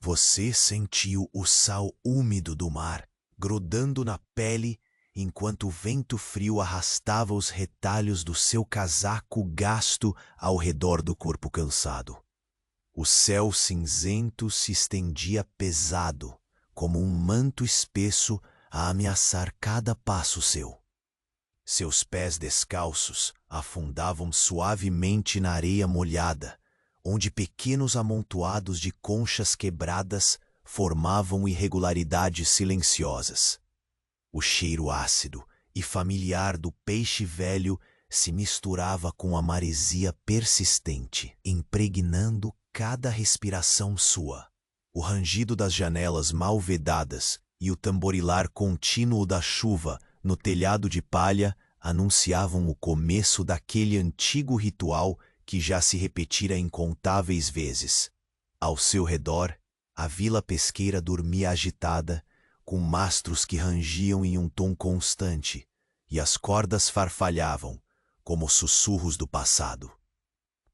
Você sentiu o sal úmido do mar grudando na pele enquanto o vento frio arrastava os retalhos do seu casaco gasto ao redor do corpo cansado. O céu cinzento se estendia pesado, como um manto espesso a ameaçar cada passo seu. Seus pés descalços afundavam suavemente na areia molhada, onde pequenos amontoados de conchas quebradas formavam irregularidades silenciosas. O cheiro ácido e familiar do peixe velho se misturava com a maresia persistente, impregnando cada respiração sua. O rangido das janelas mal vedadas e o tamborilar contínuo da chuva no telhado de palha anunciavam o começo daquele antigo ritual que já se repetira incontáveis vezes. Ao seu redor, a vila pesqueira dormia agitada, com mastros que rangiam em um tom constante, e as cordas farfalhavam, como sussurros do passado.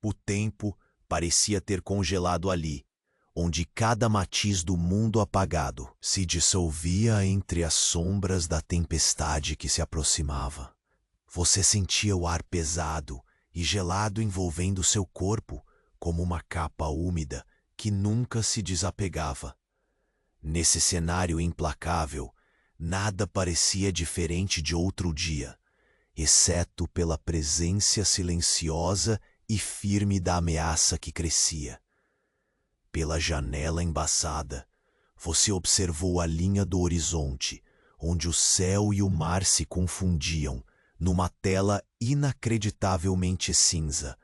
O tempo parecia ter congelado ali, onde cada matiz do mundo apagado se dissolvia entre as sombras da tempestade que se aproximava. Você sentia o ar pesado e gelado envolvendo seu corpo, como uma capa úmida que nunca se desapegava. Nesse cenário implacável, nada parecia diferente de outro dia, exceto pela presença silenciosa e firme da ameaça que crescia. Pela janela embaçada, você observou a linha do horizonte, onde o céu e o mar se confundiam, numa tela inacreditavelmente cinza,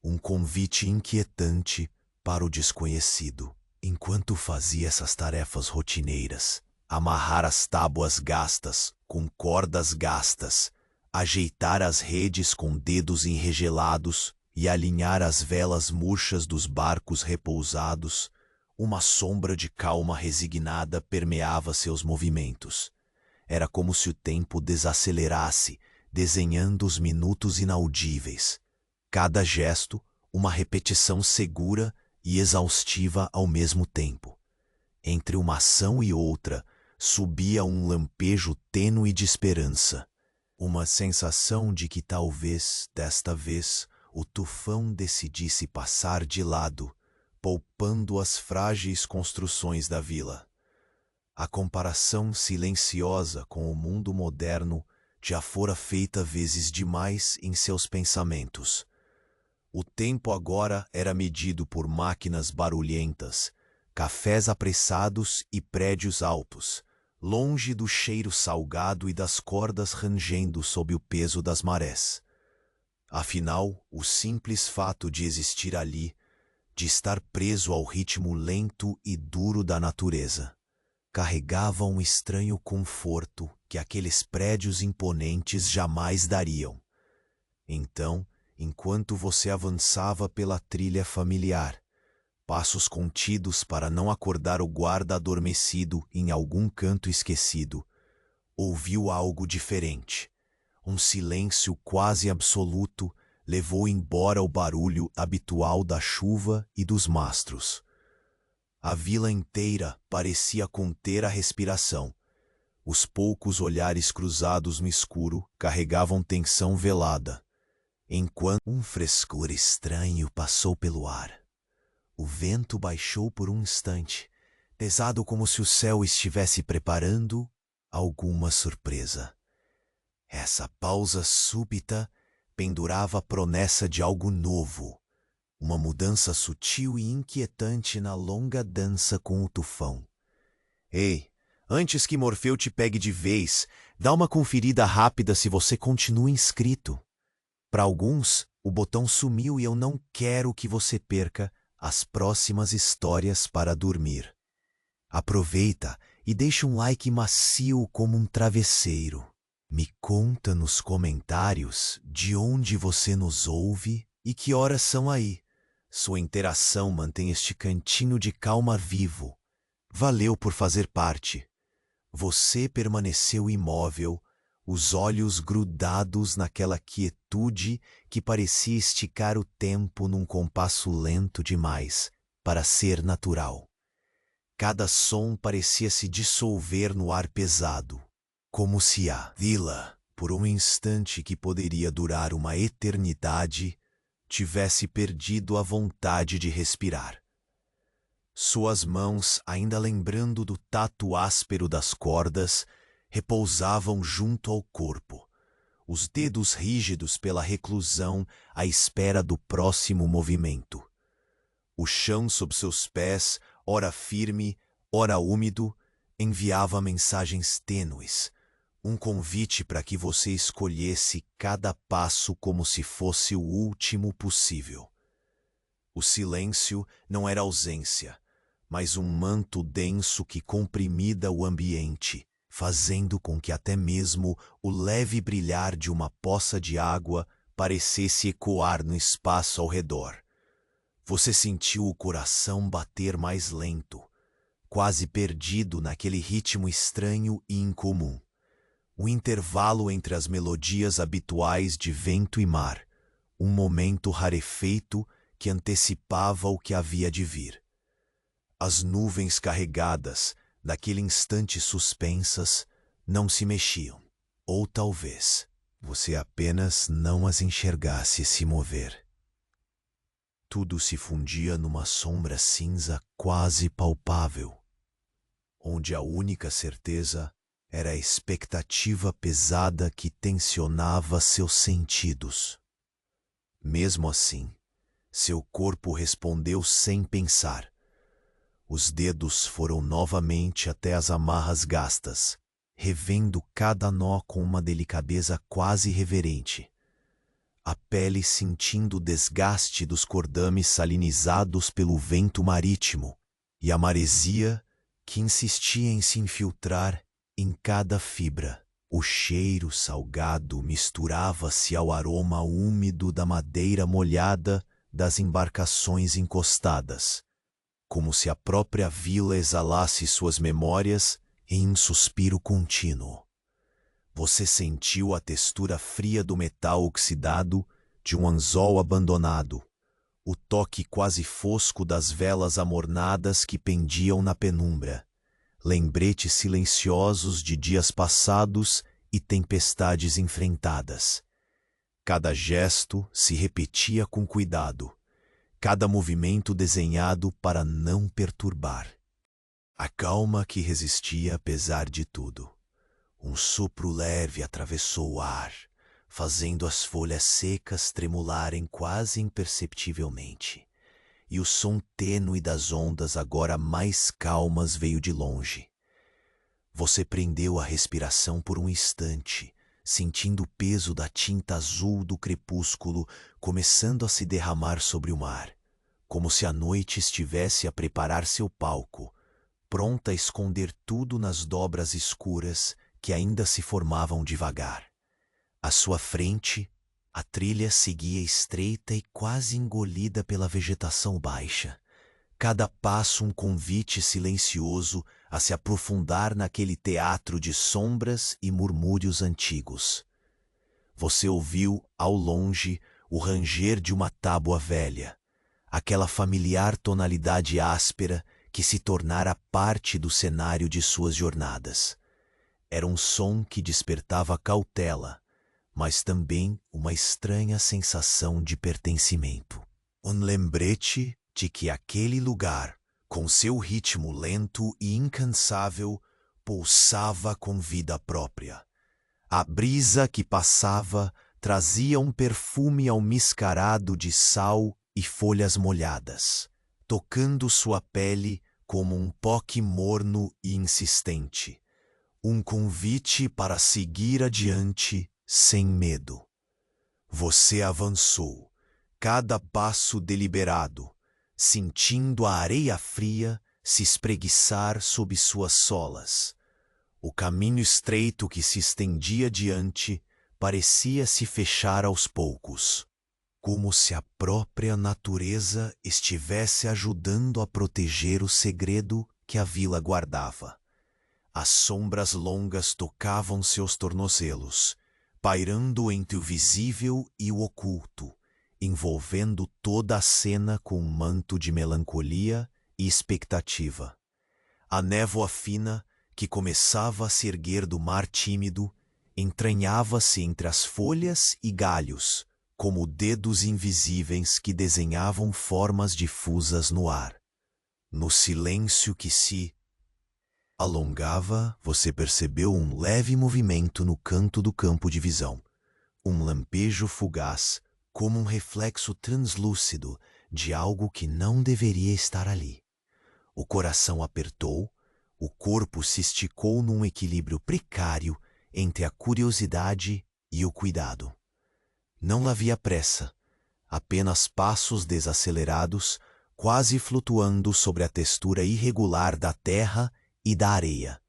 um convite inquietante para o desconhecido. Enquanto fazia essas tarefas rotineiras, amarrar as tábuas gastas com cordas gastas, ajeitar as redes com dedos enregelados e alinhar as velas murchas dos barcos repousados, uma sombra de calma resignada permeava seus movimentos. Era como se o tempo desacelerasse, desenhando os minutos inaudíveis. Cada gesto, uma repetição segura e exaustiva ao mesmo tempo. Entre uma ação e outra, subia um lampejo tênue de esperança. Uma sensação de que talvez, desta vez, o tufão decidisse passar de lado, poupando as frágeis construções da vila. A comparação silenciosa com o mundo moderno já fora feita vezes demais em seus pensamentos. O tempo agora era medido por máquinas barulhentas, cafés apressados e prédios altos, longe do cheiro salgado e das cordas rangendo sob o peso das marés. Afinal, o simples fato de existir ali, de estar preso ao ritmo lento e duro da natureza, carregava um estranho conforto que aqueles prédios imponentes jamais dariam. Então, enquanto você avançava pela trilha familiar, passos contidos para não acordar o guarda adormecido em algum canto esquecido, ouviu algo diferente. Um silêncio quase absoluto levou embora o barulho habitual da chuva e dos mastros. A vila inteira parecia conter a respiração. Os poucos olhares cruzados no escuro carregavam tensão velada, enquanto um frescor estranho passou pelo ar. O vento baixou por um instante, pesado como se o céu estivesse preparando alguma surpresa. Essa pausa súbita pendurava a promessa de algo novo, uma mudança sutil e inquietante na longa dança com o tufão. Ei, antes que Morfeu te pegue de vez, dá uma conferida rápida se você continua inscrito. Para alguns, o botão sumiu e eu não quero que você perca as próximas histórias para dormir. Aproveita e deixa um like macio como um travesseiro. Me conta nos comentários de onde você nos ouve e que horas são aí. Sua interação mantém este cantinho de calma vivo. Valeu por fazer parte. Você permaneceu imóvel, os olhos grudados naquela quietude que parecia esticar o tempo num compasso lento demais para ser natural. Cada som parecia se dissolver no ar pesado, como se a vila, por um instante que poderia durar uma eternidade, tivesse perdido a vontade de respirar. Suas mãos, ainda lembrando do tato áspero das cordas, repousavam junto ao corpo, os dedos rígidos pela reclusão à espera do próximo movimento. O chão sob seus pés, ora firme, ora úmido, enviava mensagens tênues, um convite para que você escolhesse cada passo como se fosse o último possível. O silêncio não era ausência, mas um manto denso que comprimia o ambiente, fazendo com que até mesmo o leve brilhar de uma poça de água parecesse ecoar no espaço ao redor. Você sentiu o coração bater mais lento, quase perdido naquele ritmo estranho e incomum. O intervalo entre as melodias habituais de vento e mar, um momento rarefeito que antecipava o que havia de vir. As nuvens carregadas, naquele instante suspensas, não se mexiam. Ou talvez você apenas não as enxergasse se mover. Tudo se fundia numa sombra cinza quase palpável, onde a única certeza era a expectativa pesada que tensionava seus sentidos. Mesmo assim, seu corpo respondeu sem pensar. Os dedos foram novamente até as amarras gastas, revendo cada nó com uma delicadeza quase reverente. A pele sentindo o desgaste dos cordames salinizados pelo vento marítimo e a maresia que insistia em se infiltrar em cada fibra. O cheiro salgado misturava-se ao aroma úmido da madeira molhada das embarcações encostadas, como se a própria vila exalasse suas memórias em um suspiro contínuo. Você sentiu a textura fria do metal oxidado de um anzol abandonado, o toque quase fosco das velas amornadas que pendiam na penumbra, lembretes silenciosos de dias passados e tempestades enfrentadas. Cada gesto se repetia com cuidado, cada movimento desenhado para não perturbar. A calma que resistia apesar de tudo. Um sopro leve atravessou o ar, fazendo as folhas secas tremularem quase imperceptivelmente, e o som tênue das ondas agora mais calmas veio de longe. Você prendeu a respiração por um instante, sentindo o peso da tinta azul do crepúsculo começando a se derramar sobre o mar, como se a noite estivesse a preparar seu palco, pronta a esconder tudo nas dobras escuras que ainda se formavam devagar. À sua frente, a trilha seguia estreita e quase engolida pela vegetação baixa. Cada passo um convite silencioso a se aprofundar naquele teatro de sombras e murmúrios antigos. Você ouviu, ao longe, o ranger de uma tábua velha, aquela familiar tonalidade áspera que se tornara parte do cenário de suas jornadas. Era um som que despertava cautela, mas também uma estranha sensação de pertencimento. Um lembrete de que aquele lugar, com seu ritmo lento e incansável, pulsava com vida própria. A brisa que passava trazia um perfume almiscarado de sal e folhas molhadas, tocando sua pele como um toque morno e insistente. Um convite para seguir adiante sem medo. Você avançou, cada passo deliberado, sentindo a areia fria se espreguiçar sob suas solas. O caminho estreito que se estendia adiante parecia se fechar aos poucos, como se a própria natureza estivesse ajudando a proteger o segredo que a vila guardava. As sombras longas tocavam seus tornozelos, pairando entre o visível e o oculto, envolvendo toda a cena com um manto de melancolia e expectativa. A névoa fina, que começava a se erguer do mar tímido, entranhava-se entre as folhas e galhos, como dedos invisíveis que desenhavam formas difusas no ar. No silêncio que se alongava, você percebeu um leve movimento no canto do campo de visão. Um lampejo fugaz, como um reflexo translúcido de algo que não deveria estar ali. O coração apertou, o corpo se esticou num equilíbrio precário entre a curiosidade e o cuidado. Não havia pressa, apenas passos desacelerados, quase flutuando sobre a textura irregular da terra e da areia.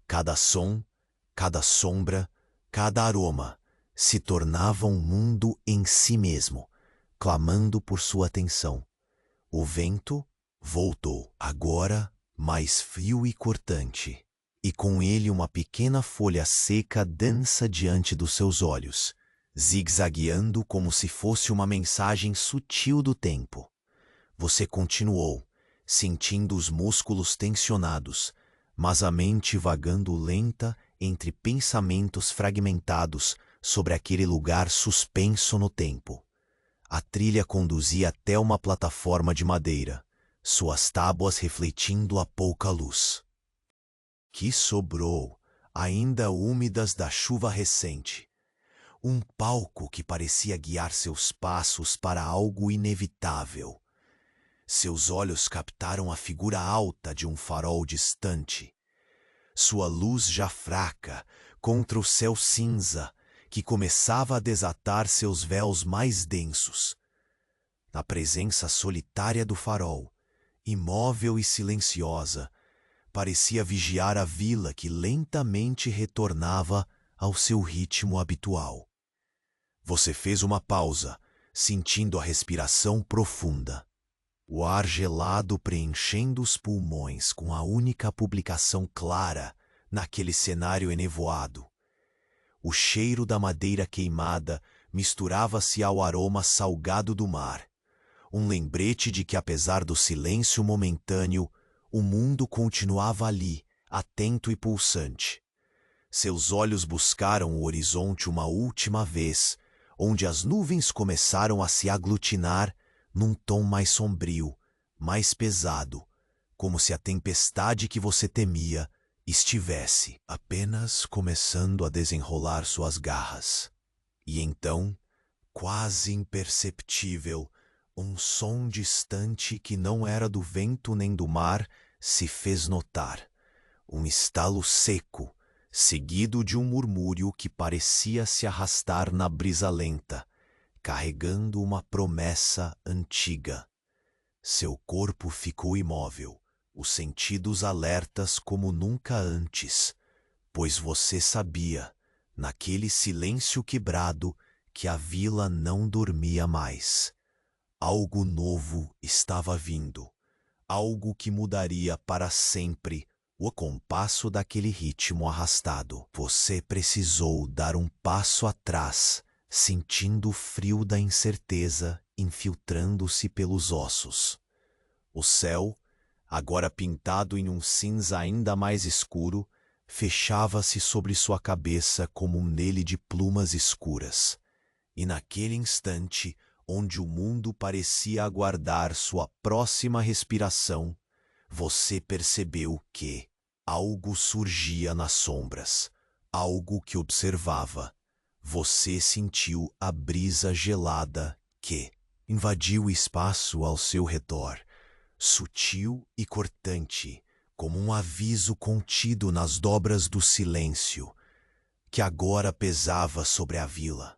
Cada som, cada sombra, cada aroma se tornava um mundo em si mesmo, clamando por sua atenção. O vento voltou, agora mais frio e cortante, e com ele uma pequena folha seca dança diante dos seus olhos, zigue-zagueando como se fosse uma mensagem sutil do tempo. Você continuou, sentindo os músculos tensionados, mas a mente vagando lenta entre pensamentos fragmentados sobre aquele lugar suspenso no tempo. A trilha conduzia até uma plataforma de madeira, suas tábuas refletindo a pouca luz que sobrou, ainda úmidas da chuva recente. Um palco que parecia guiar seus passos para algo inevitável. Seus olhos captaram a figura alta de um farol distante. Sua luz já fraca contra o céu cinza, que começava a desatar seus véus mais densos. Na presença solitária do farol, imóvel e silenciosa, parecia vigiar a vila que lentamente retornava ao seu ritmo habitual. Você fez uma pausa, sentindo a respiração profunda. O ar gelado preenchendo os pulmões com a única publicação clara naquele cenário enevoado. O cheiro da madeira queimada misturava-se ao aroma salgado do mar, um lembrete de que, apesar do silêncio momentâneo, o mundo continuava ali, atento e pulsante. Seus olhos buscaram o horizonte uma última vez, onde as nuvens começaram a se aglutinar num tom mais sombrio, mais pesado, como se a tempestade que você temia estivesse apenas começando a desenrolar suas garras. E então, quase imperceptível, um som distante que não era do vento nem do mar se fez notar. Um estalo seco, seguido de um murmúrio que parecia se arrastar na brisa lenta, carregando uma promessa antiga. Seu corpo ficou imóvel, os sentidos alertas como nunca antes, pois você sabia, naquele silêncio quebrado, que a vila não dormia mais. Algo novo estava vindo, algo que mudaria para sempre o compasso daquele ritmo arrastado. Você precisou dar um passo atrás, sentindo o frio da incerteza infiltrando-se pelos ossos. O céu, agora pintado em um cinza ainda mais escuro, fechava-se sobre sua cabeça como um nele de plumas escuras. E naquele instante, onde o mundo parecia aguardar sua próxima respiração, você percebeu que algo surgia nas sombras, algo que observava. Você sentiu a brisa gelada que invadiu o espaço ao seu redor, sutil e cortante, como um aviso contido nas dobras do silêncio, que agora pesava sobre a vila.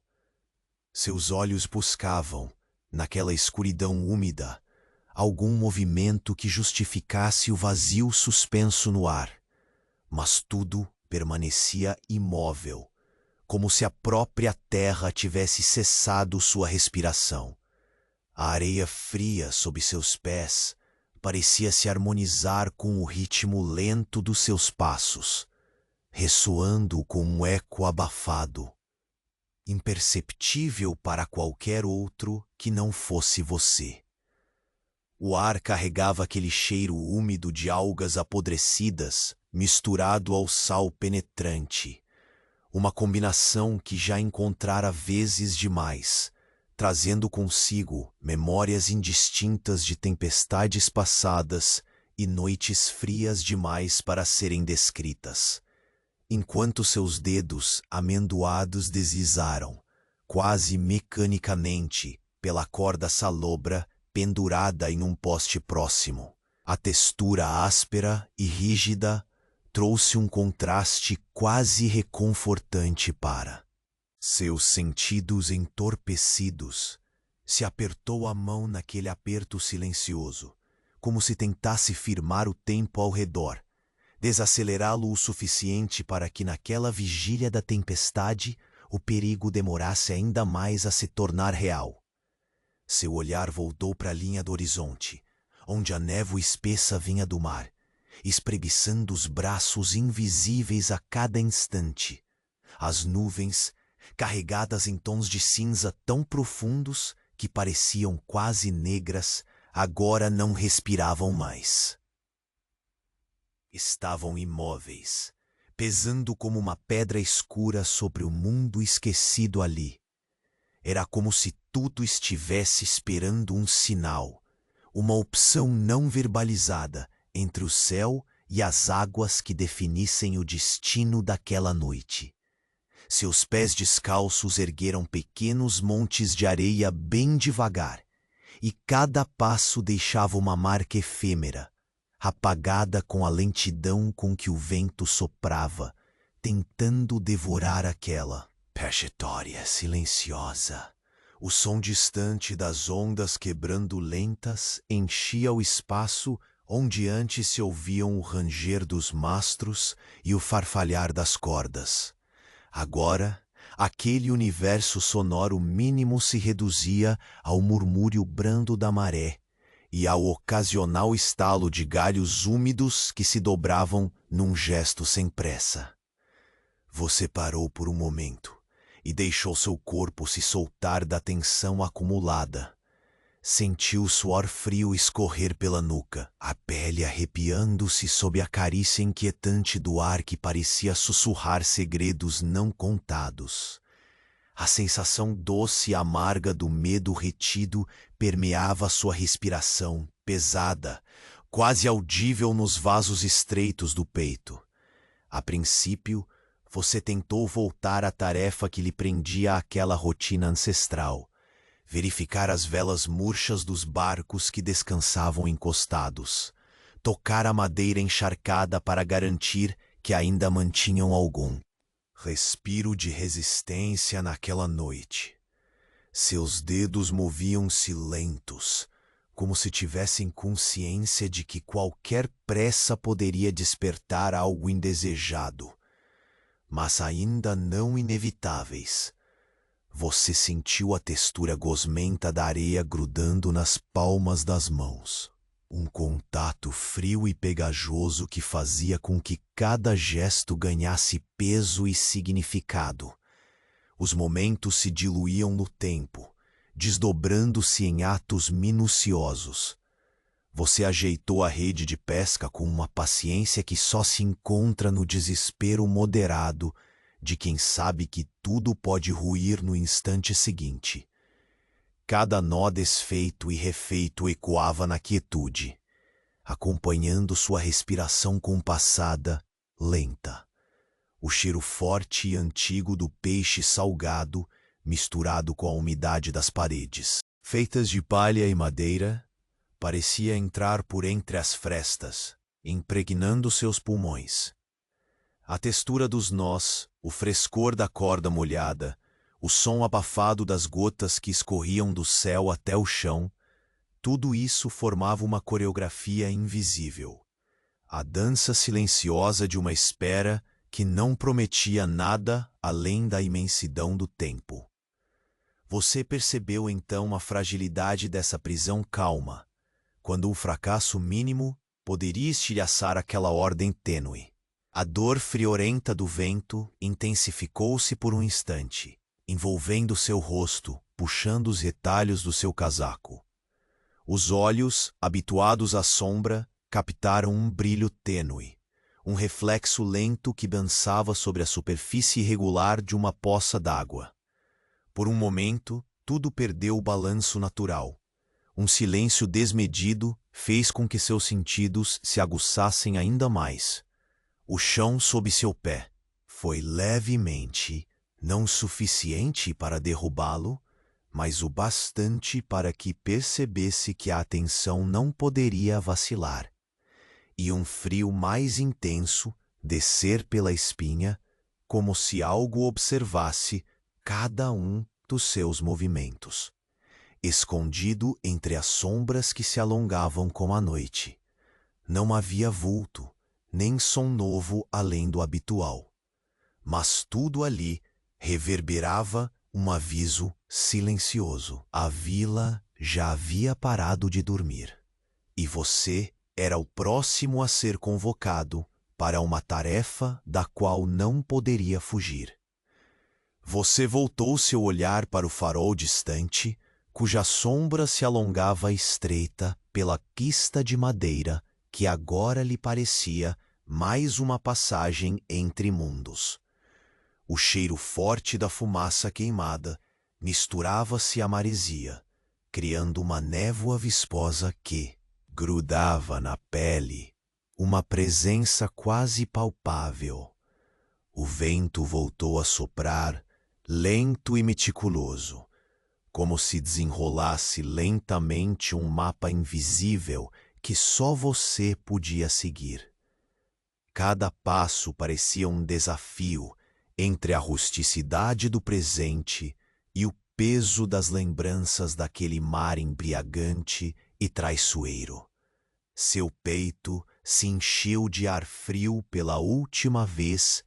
Seus olhos buscavam, naquela escuridão úmida, algum movimento que justificasse o vazio suspenso no ar, mas tudo permanecia imóvel, como se a própria terra tivesse cessado sua respiração. A areia fria sob seus pés parecia se harmonizar com o ritmo lento dos seus passos, ressoando com um eco abafado, imperceptível para qualquer outro que não fosse você. O ar carregava aquele cheiro úmido de algas apodrecidas, misturado ao sal penetrante. Uma combinação que já encontrara vezes demais, trazendo consigo memórias indistintas de tempestades passadas e noites frias demais para serem descritas. Enquanto seus dedos amendoados deslizaram, quase mecanicamente, pela corda salobra pendurada em um poste próximo. A textura áspera e rígida trouxe um contraste quase reconfortante para seus sentidos entorpecidos. Se apertou a mão naquele aperto silencioso, como se tentasse firmar o tempo ao redor, desacelerá-lo o suficiente para que naquela vigília da tempestade o perigo demorasse ainda mais a se tornar real. Seu olhar voltou para a linha do horizonte, onde a névoa espessa vinha do mar, espreguiçando os braços invisíveis a cada instante. As nuvens, carregadas em tons de cinza tão profundos que pareciam quase negras, agora não respiravam mais. Estavam imóveis, pesando como uma pedra escura sobre o mundo esquecido ali. Era como se tudo estivesse esperando um sinal, uma opção não verbalizada entre o céu e as águas que definissem o destino daquela noite. Seus pés descalços ergueram pequenos montes de areia bem devagar, e cada passo deixava uma marca efêmera, apagada com a lentidão com que o vento soprava, tentando devorar aquela trajetória silenciosa. O som distante das ondas quebrando lentas enchia o espaço onde antes se ouviam o ranger dos mastros e o farfalhar das cordas. Agora, aquele universo sonoro mínimo se reduzia ao murmúrio brando da maré e ao ocasional estalo de galhos úmidos que se dobravam num gesto sem pressa. Você parou por um momento e deixou seu corpo se soltar da tensão acumulada. Sentiu o suor frio escorrer pela nuca, a pele arrepiando-se sob a carícia inquietante do ar que parecia sussurrar segredos não contados. A sensação doce e amarga do medo retido permeava sua respiração, pesada, quase audível nos vasos estreitos do peito. A princípio, você tentou voltar à tarefa que lhe prendia àquela rotina ancestral, verificar as velas murchas dos barcos que descansavam encostados, tocar a madeira encharcada para garantir que ainda mantinham algum respiro de resistência naquela noite. Seus dedos moviam-se lentos, como se tivessem consciência de que qualquer pressa poderia despertar algo indesejado, mas ainda não inevitáveis. Você sentiu a textura gosmenta da areia grudando nas palmas das mãos. Um contato frio e pegajoso que fazia com que cada gesto ganhasse peso e significado. Os momentos se diluíam no tempo, desdobrando-se em atos minuciosos. Você ajeitou a rede de pesca com uma paciência que só se encontra no desespero moderado de quem sabe que tudo pode ruir no instante seguinte. Cada nó desfeito e refeito ecoava na quietude, acompanhando sua respiração compassada, lenta. O cheiro forte e antigo do peixe salgado, misturado com a umidade das paredes, feitas de palha e madeira, parecia entrar por entre as frestas, impregnando seus pulmões. A textura dos nós, o frescor da corda molhada, o som abafado das gotas que escorriam do céu até o chão, tudo isso formava uma coreografia invisível. A dança silenciosa de uma espera que não prometia nada além da imensidão do tempo. Você percebeu então a fragilidade dessa prisão calma, quando um fracasso mínimo poderia estilhaçar aquela ordem tênue. A dor friorenta do vento intensificou-se por um instante, envolvendo seu rosto, puxando os retalhos do seu casaco. Os olhos, habituados à sombra, captaram um brilho tênue, um reflexo lento que dançava sobre a superfície irregular de uma poça d'água. Por um momento, tudo perdeu o balanço natural. Um silêncio desmedido fez com que seus sentidos se aguçassem ainda mais. O chão sob seu pé foi levemente, não suficiente para derrubá-lo, mas o bastante para que percebesse que a atenção não poderia vacilar. E um frio mais intenso descer pela espinha, como se algo observasse cada um dos seus movimentos. Escondido entre as sombras que se alongavam como a noite. Não havia vulto, nem som novo além do habitual. Mas tudo ali reverberava um aviso silencioso. A vila já havia parado de dormir. E você era o próximo a ser convocado para uma tarefa da qual não poderia fugir. Você voltou seu olhar para o farol distante, cuja sombra se alongava estreita pela quista de madeira que agora lhe parecia mais uma passagem entre mundos. O cheiro forte da fumaça queimada misturava-se à maresia, criando uma névoa viscosa que grudava na pele, uma presença quase palpável. O vento voltou a soprar, lento e meticuloso, como se desenrolasse lentamente um mapa invisível que só você podia seguir. Cada passo parecia um desafio entre a rusticidade do presente e o peso das lembranças daquele mar embriagante e traiçoeiro. Seu peito se encheu de ar frio pela última vez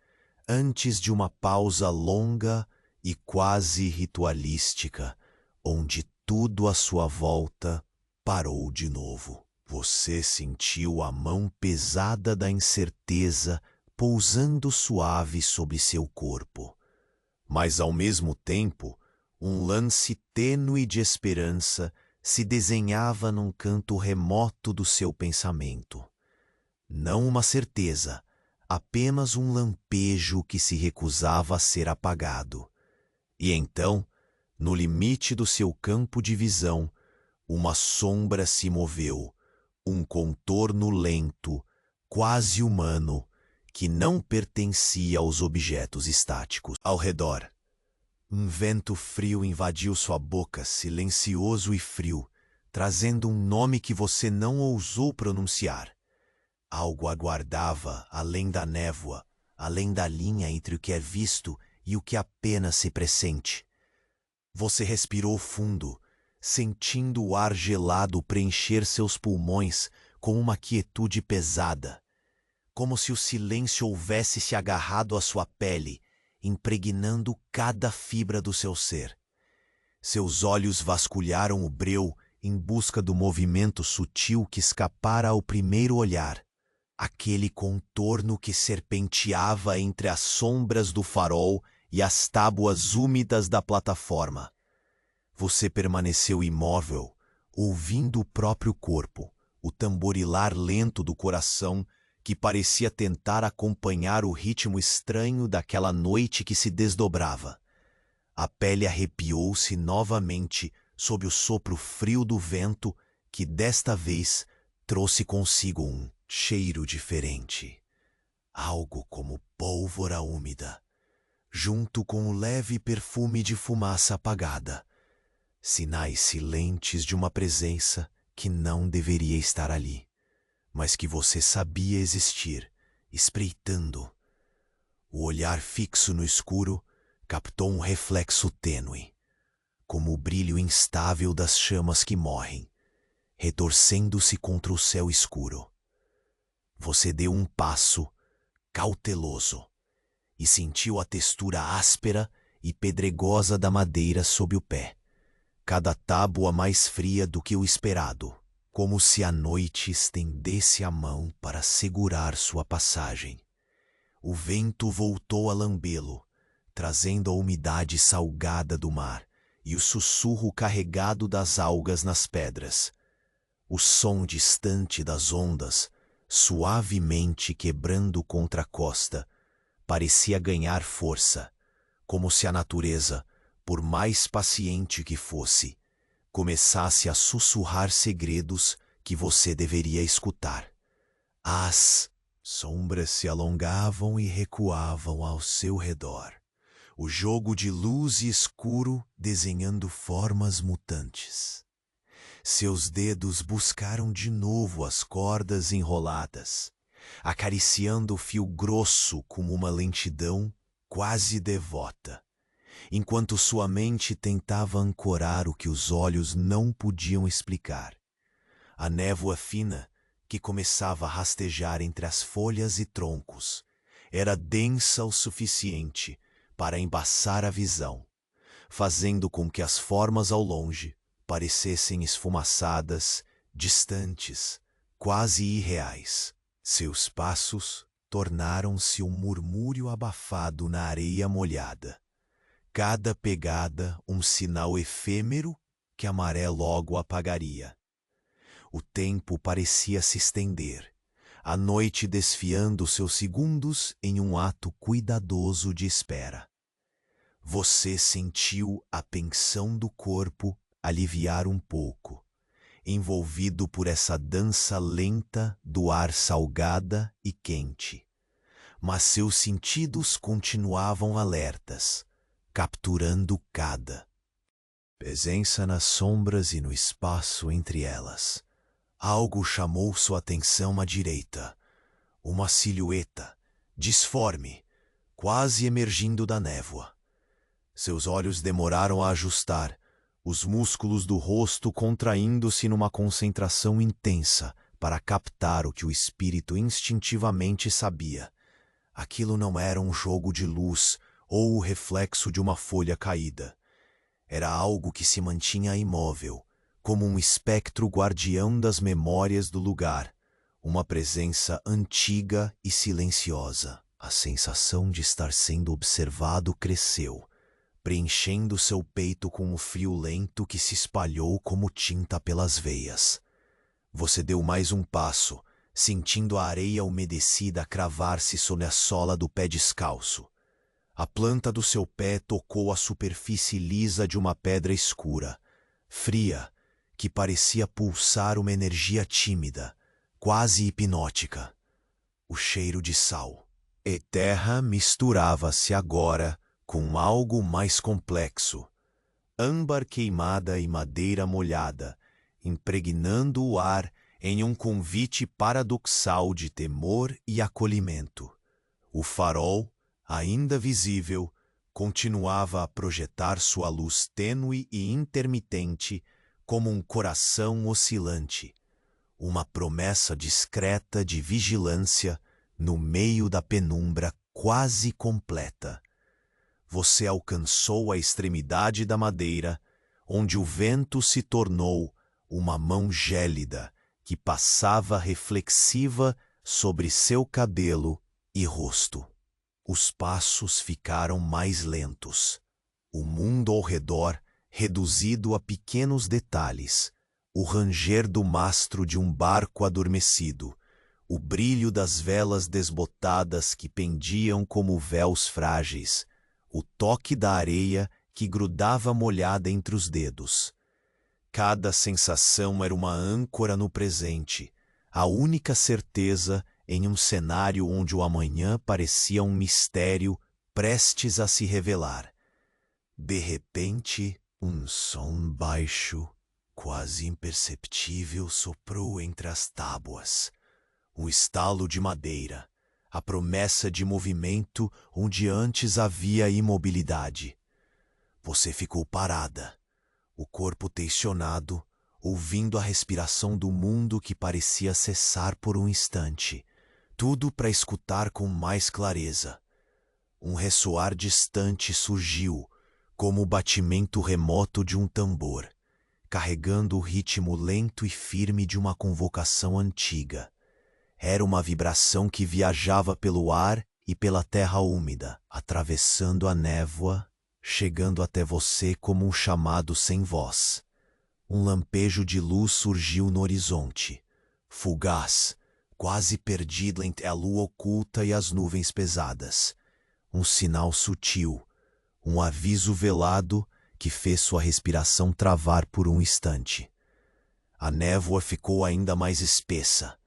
antes de uma pausa longa e quase ritualística, onde tudo à sua volta parou de novo. Você sentiu a mão pesada da incerteza pousando suave sobre seu corpo, mas ao mesmo tempo um lance tênue de esperança se desenhava num canto remoto do seu pensamento. Não uma certeza, apenas um lampejo que se recusava a ser apagado. E então, no limite do seu campo de visão, uma sombra se moveu, um contorno lento, quase humano, que não pertencia aos objetos estáticos ao redor. Um vento frio invadiu sua boca, silencioso e frio, trazendo um nome que você não ousou pronunciar. Algo aguardava além da névoa, além da linha entre o que é visto e o que apenas se pressente. Você respirou fundo, sentindo o ar gelado preencher seus pulmões com uma quietude pesada, como se o silêncio houvesse se agarrado à sua pele, impregnando cada fibra do seu ser. Seus olhos vasculharam o breu em busca do movimento sutil que escapara ao primeiro olhar, aquele contorno que serpenteava entre as sombras do farol e as tábuas úmidas da plataforma. Você permaneceu imóvel, ouvindo o próprio corpo, o tamborilar lento do coração que parecia tentar acompanhar o ritmo estranho daquela noite que se desdobrava. A pele arrepiou-se novamente sob o sopro frio do vento que desta vez trouxe consigo um cheiro diferente. Algo como pólvora úmida, junto com o leve perfume de fumaça apagada. Sinais silentes de uma presença que não deveria estar ali, mas que você sabia existir, espreitando. O olhar fixo no escuro captou um reflexo tênue, como o brilho instável das chamas que morrem, retorcendo-se contra o céu escuro. Você deu um passo cauteloso e sentiu a textura áspera e pedregosa da madeira sob o pé, cada tábua mais fria do que o esperado, como se a noite estendesse a mão para segurar sua passagem. O vento voltou a lambê-lo, trazendo a umidade salgada do mar e o sussurro carregado das algas nas pedras. O som distante das ondas, suavemente quebrando contra a costa, parecia ganhar força, como se a natureza, por mais paciente que fosse, começasse a sussurrar segredos que você deveria escutar. As sombras se alongavam e recuavam ao seu redor, o jogo de luz e escuro desenhando formas mutantes. Seus dedos buscaram de novo as cordas enroladas, acariciando o fio grosso com uma lentidão quase devota, enquanto sua mente tentava ancorar o que os olhos não podiam explicar. A névoa fina, que começava a rastejar entre as folhas e troncos, era densa o suficiente para embaçar a visão, fazendo com que as formas ao longe parecessem esfumaçadas, distantes, quase irreais. Seus passos tornaram-se um murmúrio abafado na areia molhada. Cada pegada um sinal efêmero que a maré logo apagaria. O tempo parecia se estender, a noite desfiando seus segundos em um ato cuidadoso de espera. Você sentiu a tensão do corpo aliviar um pouco, envolvido por essa dança lenta do ar salgada e quente. Mas seus sentidos continuavam alertas, capturando cada presença nas sombras e no espaço entre elas. Algo chamou sua atenção à direita, uma silhueta, disforme, quase emergindo da névoa. Seus olhos demoraram a ajustar, os músculos do rosto contraindo-se numa concentração intensa para captar o que o espírito instintivamente sabia. Aquilo não era um jogo de luz ou o reflexo de uma folha caída. Era algo que se mantinha imóvel, como um espectro guardião das memórias do lugar, uma presença antiga e silenciosa. A sensação de estar sendo observado cresceu, preenchendo seu peito com o frio lento que se espalhou como tinta pelas veias. Você deu mais um passo, sentindo a areia umedecida cravar-se sobre a sola do pé descalço. A planta do seu pé tocou a superfície lisa de uma pedra escura, fria, que parecia pulsar uma energia tímida, quase hipnótica. O cheiro de sal e terra misturava-se agora com algo mais complexo, âmbar queimada e madeira molhada, impregnando o ar em um convite paradoxal de temor e acolhimento. O farol, ainda visível, continuava a projetar sua luz tênue e intermitente como um coração oscilante, uma promessa discreta de vigilância no meio da penumbra quase completa. Você alcançou a extremidade da madeira, onde o vento se tornou uma mão gélida que passava reflexiva sobre seu cabelo e rosto. Os passos ficaram mais lentos. O mundo ao redor reduzido a pequenos detalhes, o ranger do mastro de um barco adormecido, o brilho das velas desbotadas que pendiam como véus frágeis, o toque da areia que grudava molhada entre os dedos. Cada sensação era uma âncora no presente, a única certeza em um cenário onde o amanhã parecia um mistério prestes a se revelar. De repente, um som baixo, quase imperceptível, soprou entre as tábuas. Um estalo de madeira, a promessa de movimento onde antes havia imobilidade. Você ficou parada, o corpo tensionado, ouvindo a respiração do mundo que parecia cessar por um instante, tudo para escutar com mais clareza. Um ressoar distante surgiu, como o batimento remoto de um tambor, carregando o ritmo lento e firme de uma convocação antiga. Era uma vibração que viajava pelo ar e pela terra úmida, atravessando a névoa, chegando até você como um chamado sem voz. Um lampejo de luz surgiu no horizonte, fugaz, quase perdido entre a lua oculta e as nuvens pesadas. Um sinal sutil, um aviso velado que fez sua respiração travar por um instante. A névoa ficou ainda mais espessa,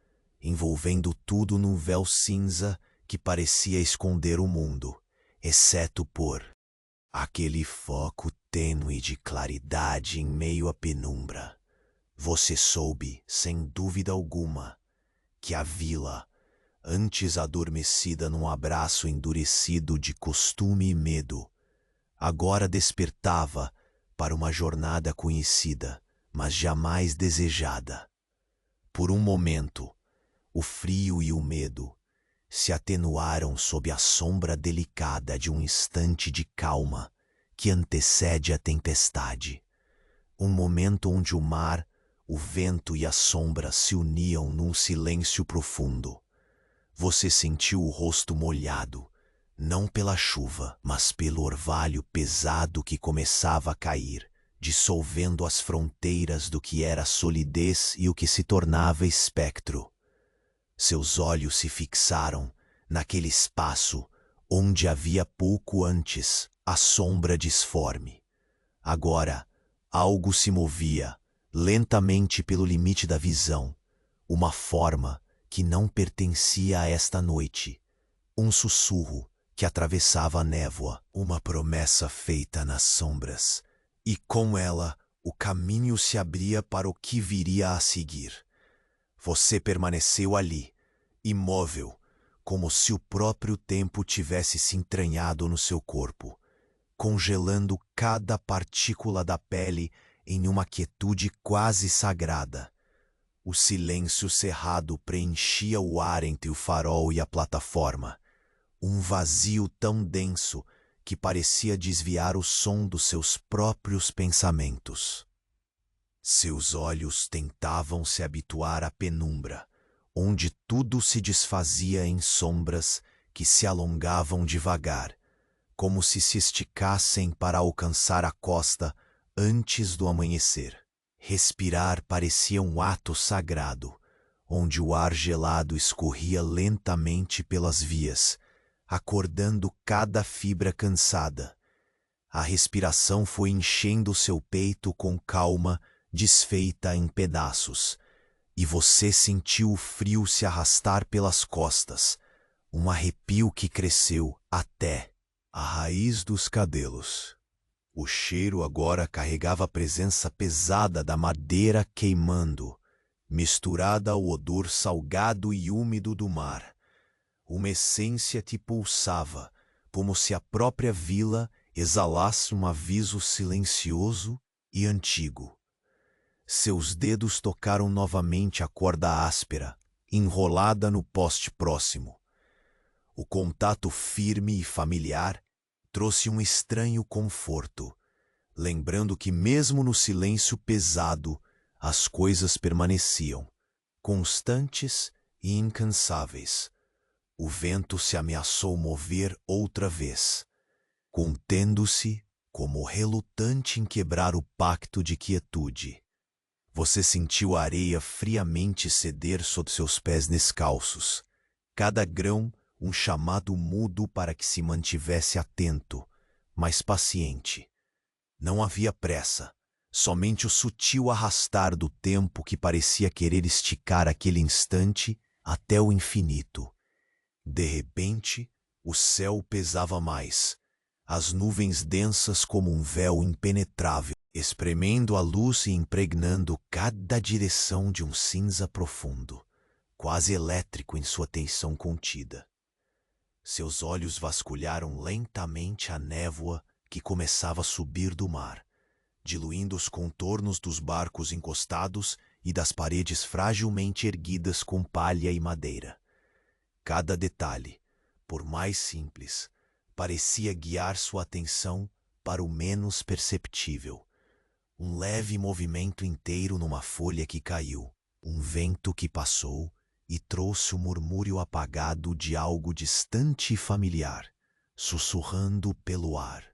envolvendo tudo num véu cinza que parecia esconder o mundo, exceto por aquele foco tênue de claridade em meio à penumbra. Você soube, sem dúvida alguma, que a vila, antes adormecida num abraço endurecido de costume e medo, agora despertava para uma jornada conhecida, mas jamais desejada. Por um momento, o frio e o medo se atenuaram sob a sombra delicada de um instante de calma que antecede a tempestade. Um momento onde o mar, o vento e a sombra se uniam num silêncio profundo. Você sentiu o rosto molhado, não pela chuva, mas pelo orvalho pesado que começava a cair, dissolvendo as fronteiras do que era solidez e o que se tornava espectro. Seus olhos se fixaram naquele espaço onde havia pouco antes a sombra disforme. Agora, algo se movia, lentamente pelo limite da visão, uma forma que não pertencia a esta noite, um sussurro que atravessava a névoa, uma promessa feita nas sombras, e com ela o caminho se abria para o que viria a seguir. Você permaneceu ali, imóvel, como se o próprio tempo tivesse se entranhado no seu corpo, congelando cada partícula da pele em uma quietude quase sagrada. O silêncio cerrado preenchia o ar entre o farol e a plataforma, um vazio tão denso que parecia desviar o som dos seus próprios pensamentos. Seus olhos tentavam se habituar à penumbra, onde tudo se desfazia em sombras que se alongavam devagar, como se esticassem para alcançar a costa antes do amanhecer. Respirar parecia um ato sagrado, onde o ar gelado escorria lentamente pelas vias, acordando cada fibra cansada. A respiração foi enchendo seu peito com calma, desfeita em pedaços, e você sentiu o frio se arrastar pelas costas, um arrepio que cresceu até a raiz dos cabelos. O cheiro agora carregava a presença pesada da madeira queimando, misturada ao odor salgado e úmido do mar. Uma essência te pulsava, como se a própria vila exalasse um aviso silencioso e antigo. Seus dedos tocaram novamente a corda áspera, enrolada no poste próximo. O contato firme e familiar trouxe um estranho conforto, lembrando que mesmo no silêncio pesado, as coisas permaneciam, constantes e incansáveis. O vento se ameaçou mover outra vez, contendo-se como relutante em quebrar o pacto de quietude. Você sentiu a areia friamente ceder sob seus pés descalços, cada grão um chamado mudo para que se mantivesse atento, mas paciente. Não havia pressa, somente o sutil arrastar do tempo que parecia querer esticar aquele instante até o infinito. De repente, o céu pesava mais, as nuvens densas como um véu impenetrável, espremendo a luz e impregnando cada direção de um cinza profundo, quase elétrico em sua tensão contida. Seus olhos vasculharam lentamente a névoa que começava a subir do mar, diluindo os contornos dos barcos encostados e das paredes fragilmente erguidas com palha e madeira. Cada detalhe, por mais simples, parecia guiar sua atenção para o menos perceptível. Um leve movimento inteiro numa folha que caiu, um vento que passou e trouxe o murmúrio apagado de algo distante e familiar, sussurrando pelo ar.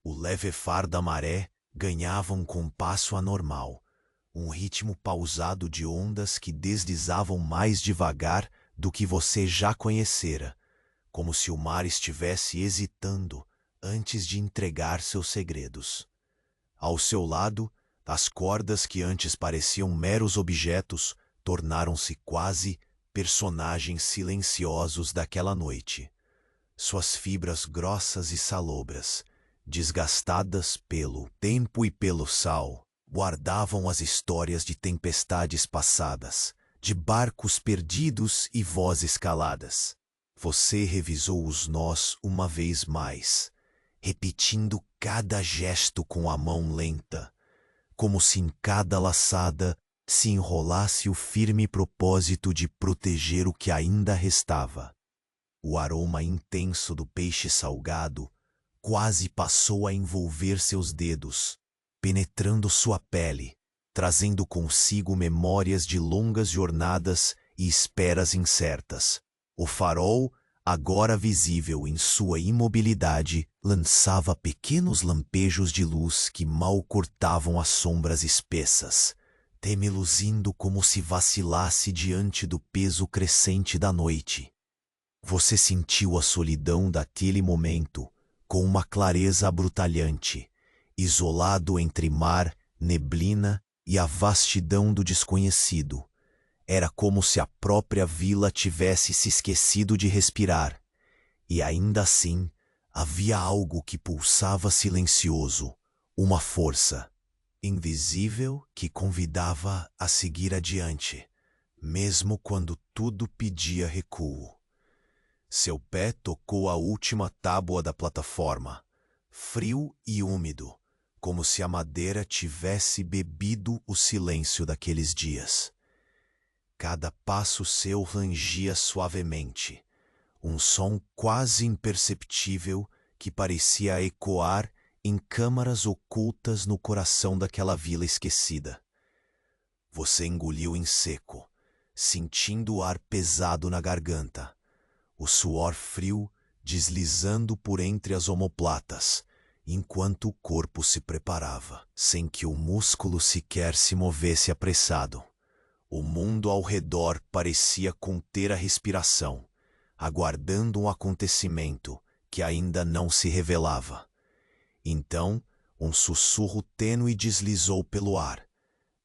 O levefar da maré ganhava um compasso anormal, um ritmo pausado de ondas que deslizavam mais devagar do que você já conhecera, como se o mar estivesse hesitando antes de entregar seus segredos. Ao seu lado, as cordas que antes pareciam meros objetos tornaram-se quase personagens silenciosos daquela noite. Suas fibras grossas e salobras, desgastadas pelo tempo e pelo sal, guardavam as histórias de tempestades passadas, de barcos perdidos e vozes caladas. Você revisou os nós uma vez mais, repetindo cada gesto com a mão lenta, como se em cada laçada se enrolasse o firme propósito de proteger o que ainda restava. O aroma intenso do peixe salgado quase passou a envolver seus dedos, penetrando sua pele, trazendo consigo memórias de longas jornadas e esperas incertas. O farol, agora visível em sua imobilidade, lançava pequenos lampejos de luz que mal cortavam as sombras espessas, tremeluzindo como se vacilasse diante do peso crescente da noite. Você sentiu a solidão daquele momento com uma clareza abrutalhante, isolado entre mar, neblina e a vastidão do desconhecido. Era como se a própria vila tivesse se esquecido de respirar, e ainda assim havia algo que pulsava silencioso, uma força invisível que convidava a seguir adiante, mesmo quando tudo pedia recuo. Seu pé tocou a última tábua da plataforma, frio e úmido, como se a madeira tivesse bebido o silêncio daqueles dias. Cada passo seu rangia suavemente, um som quase imperceptível que parecia ecoar em câmaras ocultas no coração daquela vila esquecida. Você engoliu em seco, sentindo o ar pesado na garganta, o suor frio deslizando por entre as omoplatas, enquanto o corpo se preparava, sem que o músculo sequer se movesse apressado. O mundo ao redor parecia conter a respiração, aguardando um acontecimento que ainda não se revelava. Então, um sussurro tênue deslizou pelo ar.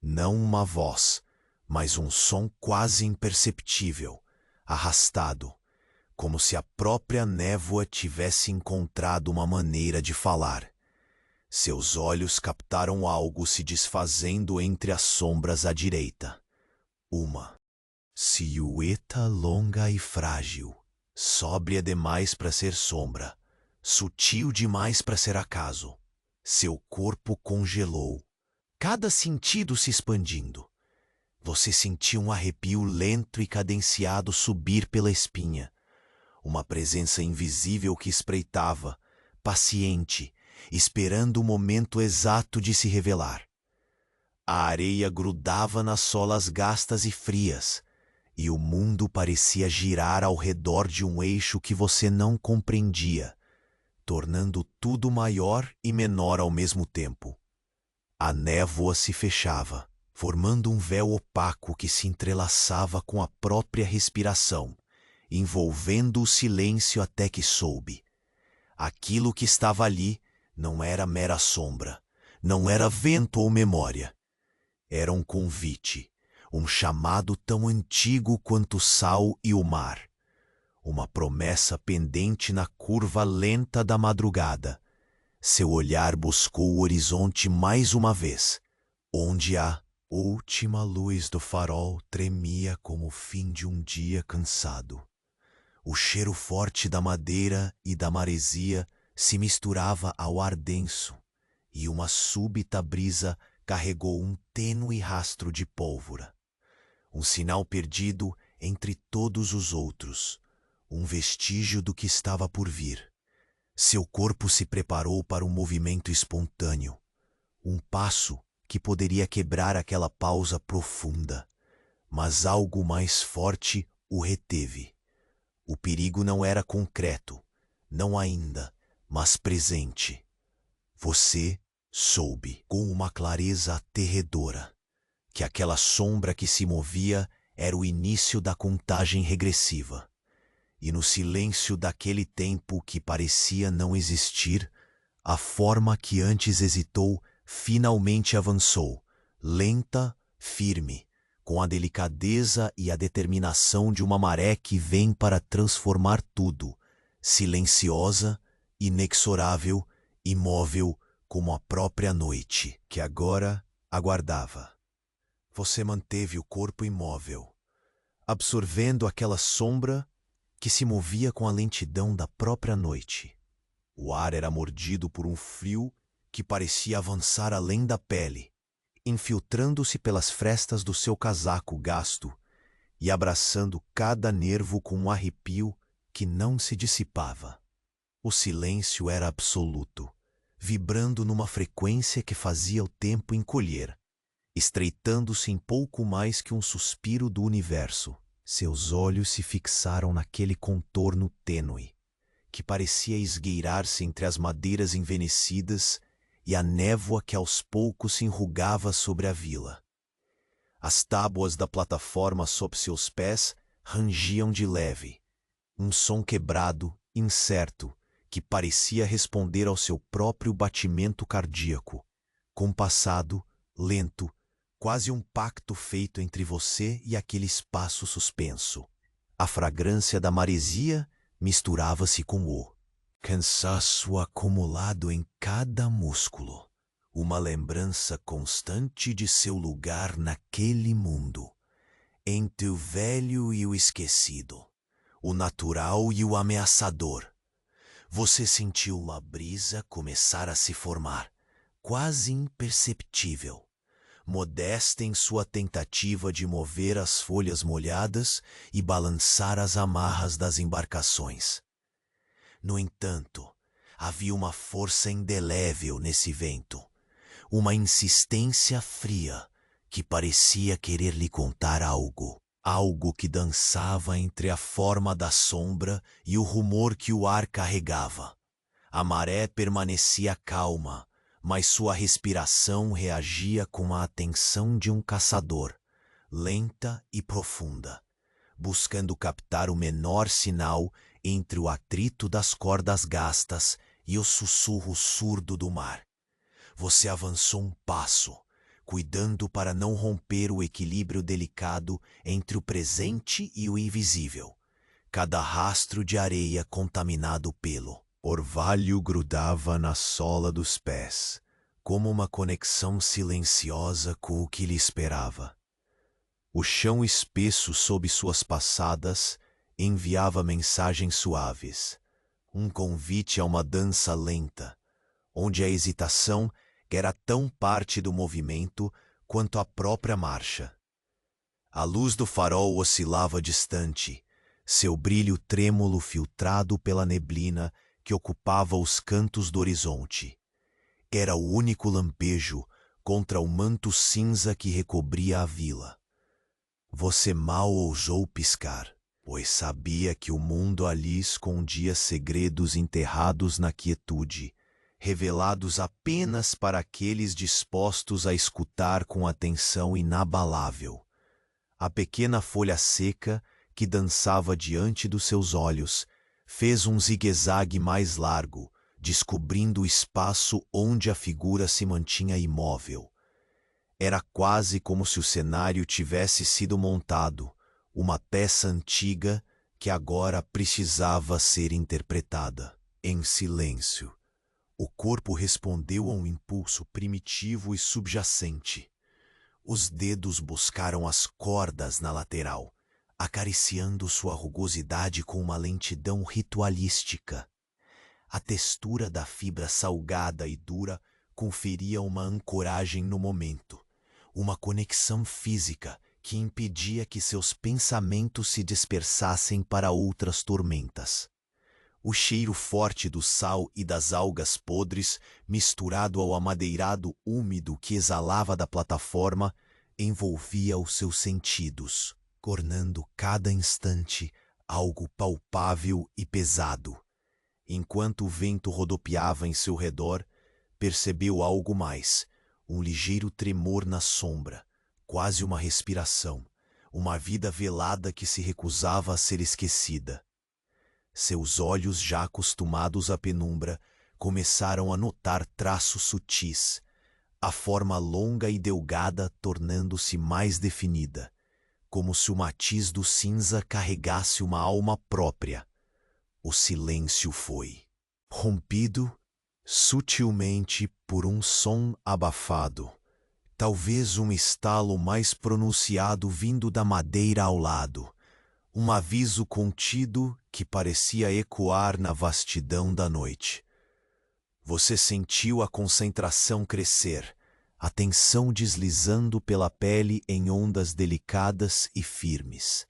Não uma voz, mas um som quase imperceptível, arrastado, como se a própria névoa tivesse encontrado uma maneira de falar. Seus olhos captaram algo se desfazendo entre as sombras à direita. Uma silhueta longa e frágil, sóbria demais para ser sombra, sutil demais para ser acaso. Seu corpo congelou, cada sentido se expandindo. Você sentiu um arrepio lento e cadenciado subir pela espinha. Uma presença invisível que espreitava, paciente, esperando o momento exato de se revelar. A areia grudava nas solas gastas e frias, e o mundo parecia girar ao redor de um eixo que você não compreendia, tornando tudo maior e menor ao mesmo tempo. A névoa se fechava, formando um véu opaco que se entrelaçava com a própria respiração, envolvendo o silêncio até que soube. Aquilo que estava ali não era mera sombra, não era vento ou memória. Era um convite, um chamado tão antigo quanto o sal e o mar. Uma promessa pendente na curva lenta da madrugada. Seu olhar buscou o horizonte mais uma vez, onde a última luz do farol tremia como o fim de um dia cansado. O cheiro forte da madeira e da maresia se misturava ao ar denso, e uma súbita brisa carregou um tênue rastro de pólvora. Um sinal perdido entre todos os outros, um vestígio do que estava por vir. Seu corpo se preparou para um movimento espontâneo, um passo que poderia quebrar aquela pausa profunda, mas algo mais forte o reteve. O perigo não era concreto, não ainda, mas presente. Você soube, com uma clareza aterradora, que aquela sombra que se movia era o início da contagem regressiva. E no silêncio daquele tempo que parecia não existir, a forma que antes hesitou finalmente avançou, lenta, firme, com a delicadeza e a determinação de uma maré que vem para transformar tudo, silenciosa, inexorável, imóvel como a própria noite, que agora aguardava. Você manteve o corpo imóvel, absorvendo aquela sombra que se movia com a lentidão da própria noite. O ar era mordido por um frio que parecia avançar além da pele, infiltrando-se pelas frestas do seu casaco gasto e abraçando cada nervo com um arrepio que não se dissipava. O silêncio era absoluto, vibrando numa frequência que fazia o tempo encolher, estreitando-se em pouco mais que um suspiro do universo. Seus olhos se fixaram naquele contorno tênue, que parecia esgueirar-se entre as madeiras envelhecidas e a névoa que aos poucos se enrugava sobre a vila. As tábuas da plataforma sob seus pés rangiam de leve, um som quebrado, incerto, que parecia responder ao seu próprio batimento cardíaco, compassado, lento, quase um pacto feito entre você e aquele espaço suspenso. A fragrância da maresia misturava-se com o cansaço acumulado em cada músculo, uma lembrança constante de seu lugar naquele mundo, entre o velho e o esquecido, o natural e o ameaçador. Você sentiu uma brisa começar a se formar, quase imperceptível, modesta em sua tentativa de mover as folhas molhadas e balançar as amarras das embarcações. No entanto, havia uma força indelével nesse vento, uma insistência fria que parecia querer lhe contar algo, algo que dançava entre a forma da sombra e o rumor que o ar carregava. A maré permanecia calma, mas sua respiração reagia com a atenção de um caçador, lenta e profunda, buscando captar o menor sinal entre o atrito das cordas gastas e o sussurro surdo do mar. Você avançou um passo, cuidando para não romper o equilíbrio delicado entre o presente e o invisível. Cada rastro de areia contaminado pelo orvalho grudava na sola dos pés, como uma conexão silenciosa com o que lhe esperava. O chão espesso sob suas passadas enviava mensagens suaves, um convite a uma dança lenta, onde a hesitação era tão parte do movimento quanto a própria marcha. A luz do farol oscilava distante, seu brilho trêmulo filtrado pela neblina que ocupava os cantos do horizonte. Era o único lampejo contra o manto cinza que recobria a vila. Você mal ousou piscar, pois sabia que o mundo ali escondia segredos enterrados na quietude, revelados apenas para aqueles dispostos a escutar com atenção inabalável. A pequena folha seca que dançava diante dos seus olhos fez um zigue-zague mais largo, descobrindo o espaço onde a figura se mantinha imóvel. Era quase como se o cenário tivesse sido montado, uma peça antiga que agora precisava ser interpretada. Em silêncio, o corpo respondeu a um impulso primitivo e subjacente. Os dedos buscaram as cordas na lateral, acariciando sua rugosidade com uma lentidão ritualística. A textura da fibra salgada e dura conferia uma ancoragem no momento, uma conexão física que impedia que seus pensamentos se dispersassem para outras tormentas. O cheiro forte do sal e das algas podres, misturado ao amadeirado úmido que exalava da plataforma, envolvia os seus sentidos, tornando cada instante algo palpável e pesado. Enquanto o vento rodopiava em seu redor, percebeu algo mais, um ligeiro tremor na sombra, quase uma respiração, uma vida velada que se recusava a ser esquecida. Seus olhos, já acostumados à penumbra, começaram a notar traços sutis, a forma longa e delgada tornando-se mais definida, como se o matiz do cinza carregasse uma alma própria. O silêncio foi rompido sutilmente por um som abafado, talvez um estalo mais pronunciado vindo da madeira ao lado, um aviso contido que parecia ecoar na vastidão da noite. Você sentiu a concentração crescer, a tensão deslizando pela pele em ondas delicadas e firmes.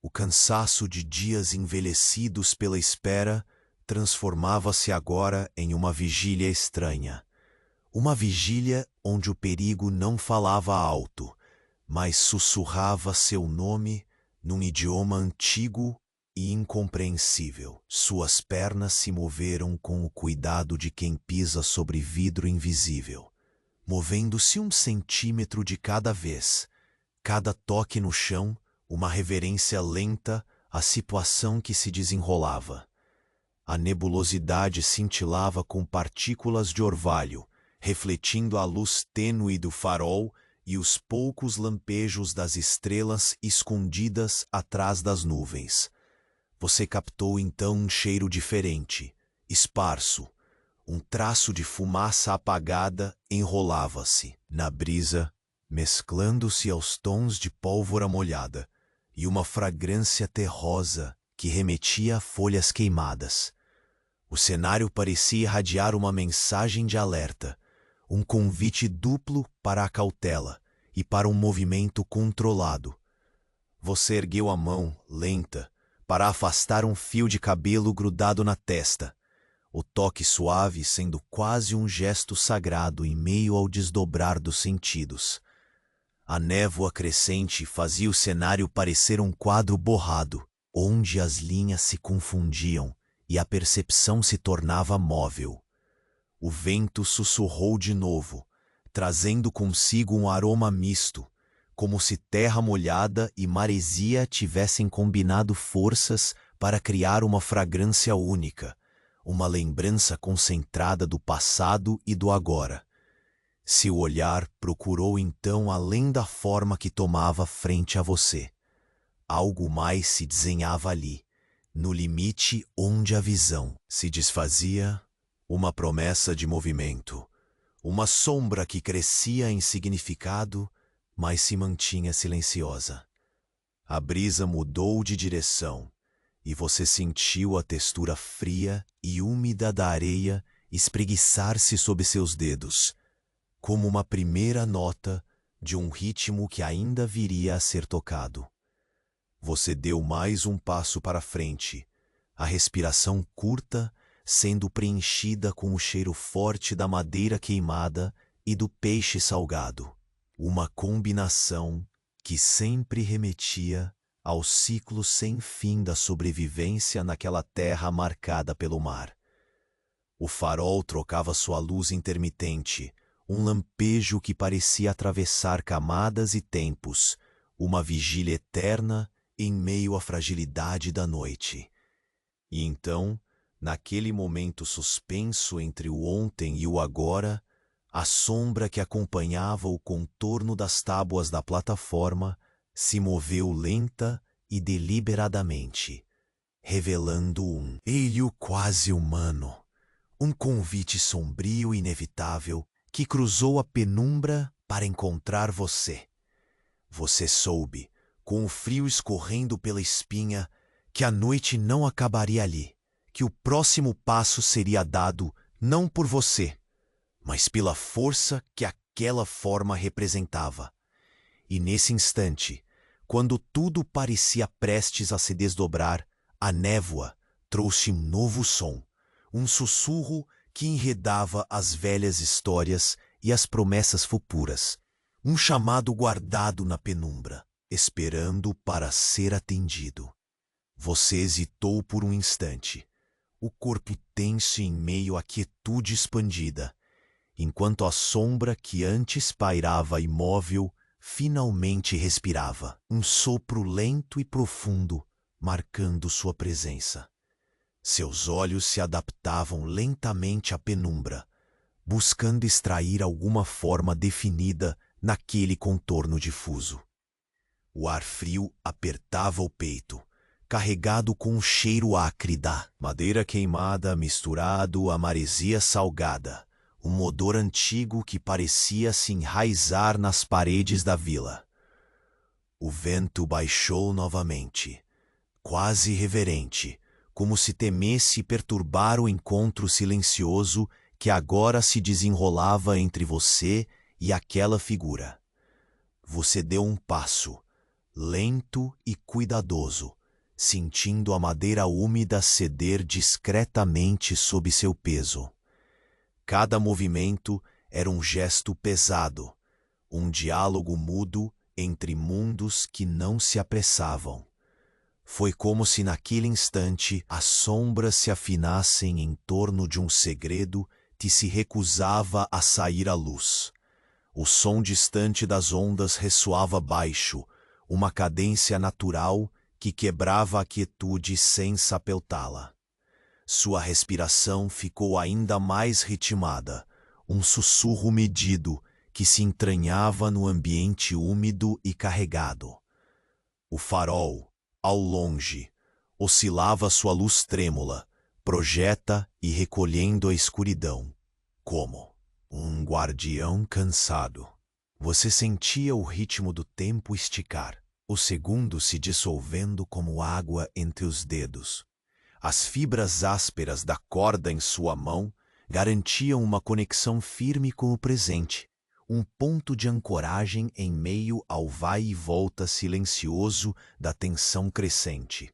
O cansaço de dias envelhecidos pela espera transformava-se agora em uma vigília estranha. Uma vigília onde o perigo não falava alto, mas sussurrava seu nome num idioma antigo e incompreensível. Suas pernas se moveram com o cuidado de quem pisa sobre vidro invisível, movendo-se 1 centímetro de cada vez. Cada toque no chão, uma reverência lenta à situação que se desenrolava. A nebulosidade cintilava com partículas de orvalho, refletindo a luz tênue do farol e os poucos lampejos das estrelas escondidas atrás das nuvens. Você captou então um cheiro diferente, esparso. Um traço de fumaça apagada enrolava-se na brisa, mesclando-se aos tons de pólvora molhada, e uma fragrância terrosa que remetia a folhas queimadas. O cenário parecia irradiar uma mensagem de alerta, um convite duplo para a cautela e para um movimento controlado. Você ergueu a mão, lenta, para afastar um fio de cabelo grudado na testa, o toque suave sendo quase um gesto sagrado em meio ao desdobrar dos sentidos. A névoa crescente fazia o cenário parecer um quadro borrado, onde as linhas se confundiam e a percepção se tornava móvel. O vento sussurrou de novo, trazendo consigo um aroma misto, como se terra molhada e maresia tivessem combinado forças para criar uma fragrância única, uma lembrança concentrada do passado e do agora. Seu olhar procurou então além da forma que tomava frente a você. Algo mais se desenhava ali, no limite onde a visão se desfazia, uma promessa de movimento, uma sombra que crescia em significado, mas se mantinha silenciosa. A brisa mudou de direção, e você sentiu a textura fria e úmida da areia espreguiçar-se sob seus dedos, como uma primeira nota de um ritmo que ainda viria a ser tocado. Você deu mais um passo para frente, a respiração curta sendo preenchida com o cheiro forte da madeira queimada e do peixe salgado, uma combinação que sempre remetia ao ciclo sem fim da sobrevivência naquela terra marcada pelo mar. O farol trocava sua luz intermitente, um lampejo que parecia atravessar camadas e tempos, uma vigília eterna em meio à fragilidade da noite. E então, naquele momento suspenso entre o ontem e o agora, a sombra que acompanhava o contorno das tábuas da plataforma se moveu lenta e deliberadamente, revelando um eio quase humano, um convite sombrio e inevitável que cruzou a penumbra para encontrar você. Você soube, com o frio escorrendo pela espinha, que a noite não acabaria ali, que o próximo passo seria dado não por você, mas pela força que aquela forma representava. E nesse instante, quando tudo parecia prestes a se desdobrar, a névoa trouxe um novo som, um sussurro que enredava as velhas histórias e as promessas futuras, um chamado guardado na penumbra, esperando para ser atendido. Você hesitou por um instante, o corpo tenso em meio à quietude expandida, enquanto a sombra que antes pairava imóvel finalmente respirava, um sopro lento e profundo, marcando sua presença. Seus olhos se adaptavam lentamente à penumbra, buscando extrair alguma forma definida naquele contorno difuso. O ar frio apertava o peito, carregado com um cheiro acre da madeira queimada misturado à maresia salgada, um odor antigo que parecia se enraizar nas paredes da vila. O vento baixou novamente, quase reverente, como se temesse perturbar o encontro silencioso que agora se desenrolava entre você e aquela figura. Você deu um passo, lento e cuidadoso, sentindo a madeira úmida ceder discretamente sob seu peso. Cada movimento era um gesto pesado, um diálogo mudo entre mundos que não se apressavam. Foi como se naquele instante as sombras se afinassem em torno de um segredo que se recusava a sair à luz. O som distante das ondas ressoava baixo, uma cadência natural que quebrava a quietude sem sapeltá-la. Sua respiração ficou ainda mais ritmada, um sussurro medido que se entranhava no ambiente úmido e carregado. O farol, ao longe, oscilava sua luz trêmula, projeta e recolhendo a escuridão, como um guardião cansado. Você sentia o ritmo do tempo esticar, os segundos se dissolvendo como água entre os dedos. As fibras ásperas da corda em sua mão garantiam uma conexão firme com o presente, um ponto de ancoragem em meio ao vai e volta silencioso da tensão crescente.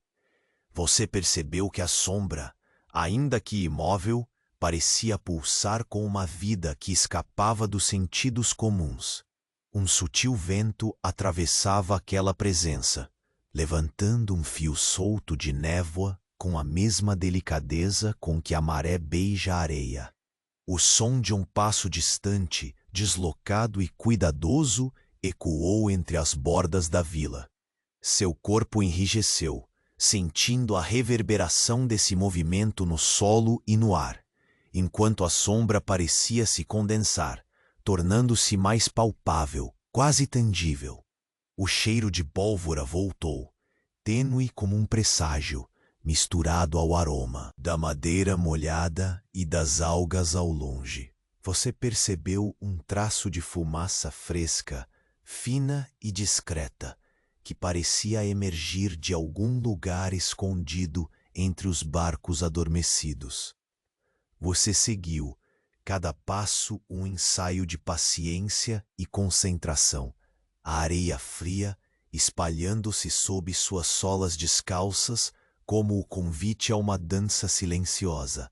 Você percebeu que a sombra, ainda que imóvel, parecia pulsar com uma vida que escapava dos sentidos comuns. Um sutil vento atravessava aquela presença, levantando um fio solto de névoa com a mesma delicadeza com que a maré beija a areia. O som de um passo distante, deslocado e cuidadoso, ecoou entre as bordas da vila. Seu corpo enrijeceu, sentindo a reverberação desse movimento no solo e no ar, enquanto a sombra parecia se condensar, tornando-se mais palpável, quase tangível. O cheiro de pólvora voltou, tênue como um presságio, misturado ao aroma da madeira molhada e das algas ao longe. Você percebeu um traço de fumaça fresca, fina e discreta, que parecia emergir de algum lugar escondido entre os barcos adormecidos. Você seguiu, cada passo um ensaio de paciência e concentração, a areia fria espalhando-se sob suas solas descalças como o convite a uma dança silenciosa.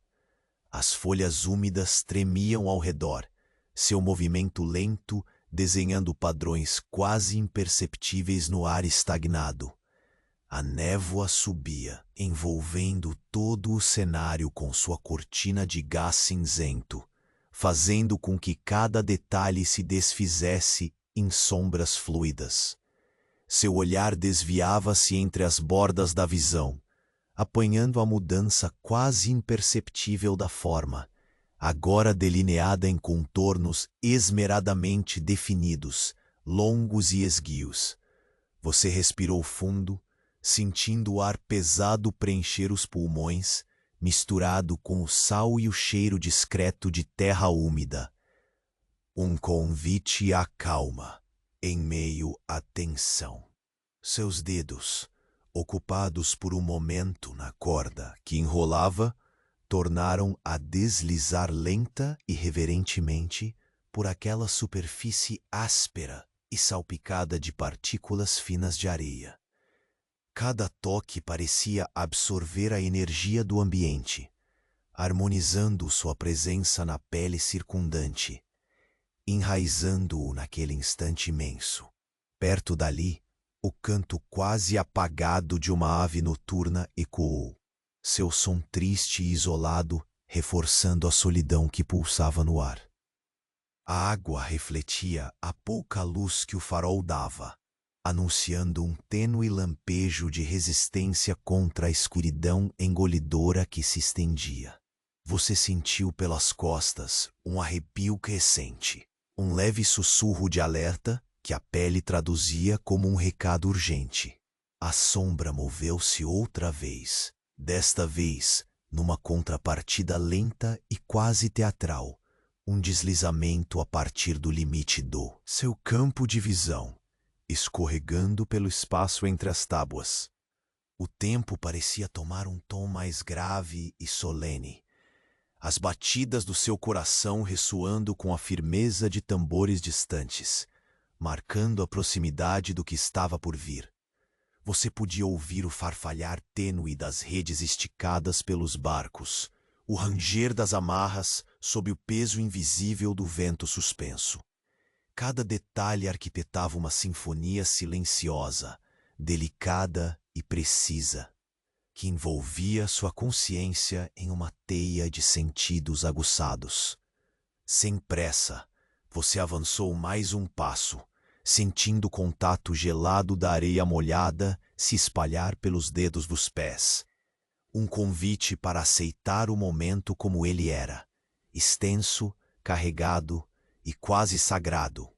As folhas úmidas tremiam ao redor, seu movimento lento desenhando padrões quase imperceptíveis no ar estagnado. A névoa subia, envolvendo todo o cenário com sua cortina de gás cinzento, fazendo com que cada detalhe se desfizesse em sombras fluidas. Seu olhar desviava-se entre as bordas da visão, apanhando a mudança quase imperceptível da forma, agora delineada em contornos esmeradamente definidos, longos e esguios. Você respirou fundo, sentindo o ar pesado preencher os pulmões, misturado com o sal e o cheiro discreto de terra úmida. Um convite à calma, em meio à tensão. Seus dedos, ocupados por um momento na corda que enrolava, tornaram a deslizar lenta e reverentemente por aquela superfície áspera e salpicada de partículas finas de areia. Cada toque parecia absorver a energia do ambiente, harmonizando sua presença na pele circundante, enraizando-o naquele instante imenso. Perto dali, o canto quase apagado de uma ave noturna ecoou, seu som triste e isolado reforçando a solidão que pulsava no ar. A água refletia a pouca luz que o farol dava, anunciando um tênue lampejo de resistência contra a escuridão engolidora que se estendia. Você sentiu pelas costas um arrepio crescente, um leve sussurro de alerta que a pele traduzia como um recado urgente. A sombra moveu-se outra vez, desta vez numa contrapartida lenta e quase teatral, um deslizamento a partir do limite do seu campo de visão, escorregando pelo espaço entre as tábuas. O tempo parecia tomar um tom mais grave e solene, as batidas do seu coração ressoando com a firmeza de tambores distantes, marcando a proximidade do que estava por vir. Você podia ouvir o farfalhar tênue das redes esticadas pelos barcos, o ranger das amarras sob o peso invisível do vento suspenso. Cada detalhe arquitetava uma sinfonia silenciosa, delicada e precisa, que envolvia sua consciência em uma teia de sentidos aguçados. Sem pressa, você avançou mais um passo, sentindo o contato gelado da areia molhada se espalhar pelos dedos dos pés. Um convite para aceitar o momento como ele era, extenso, carregado e quase sagrado.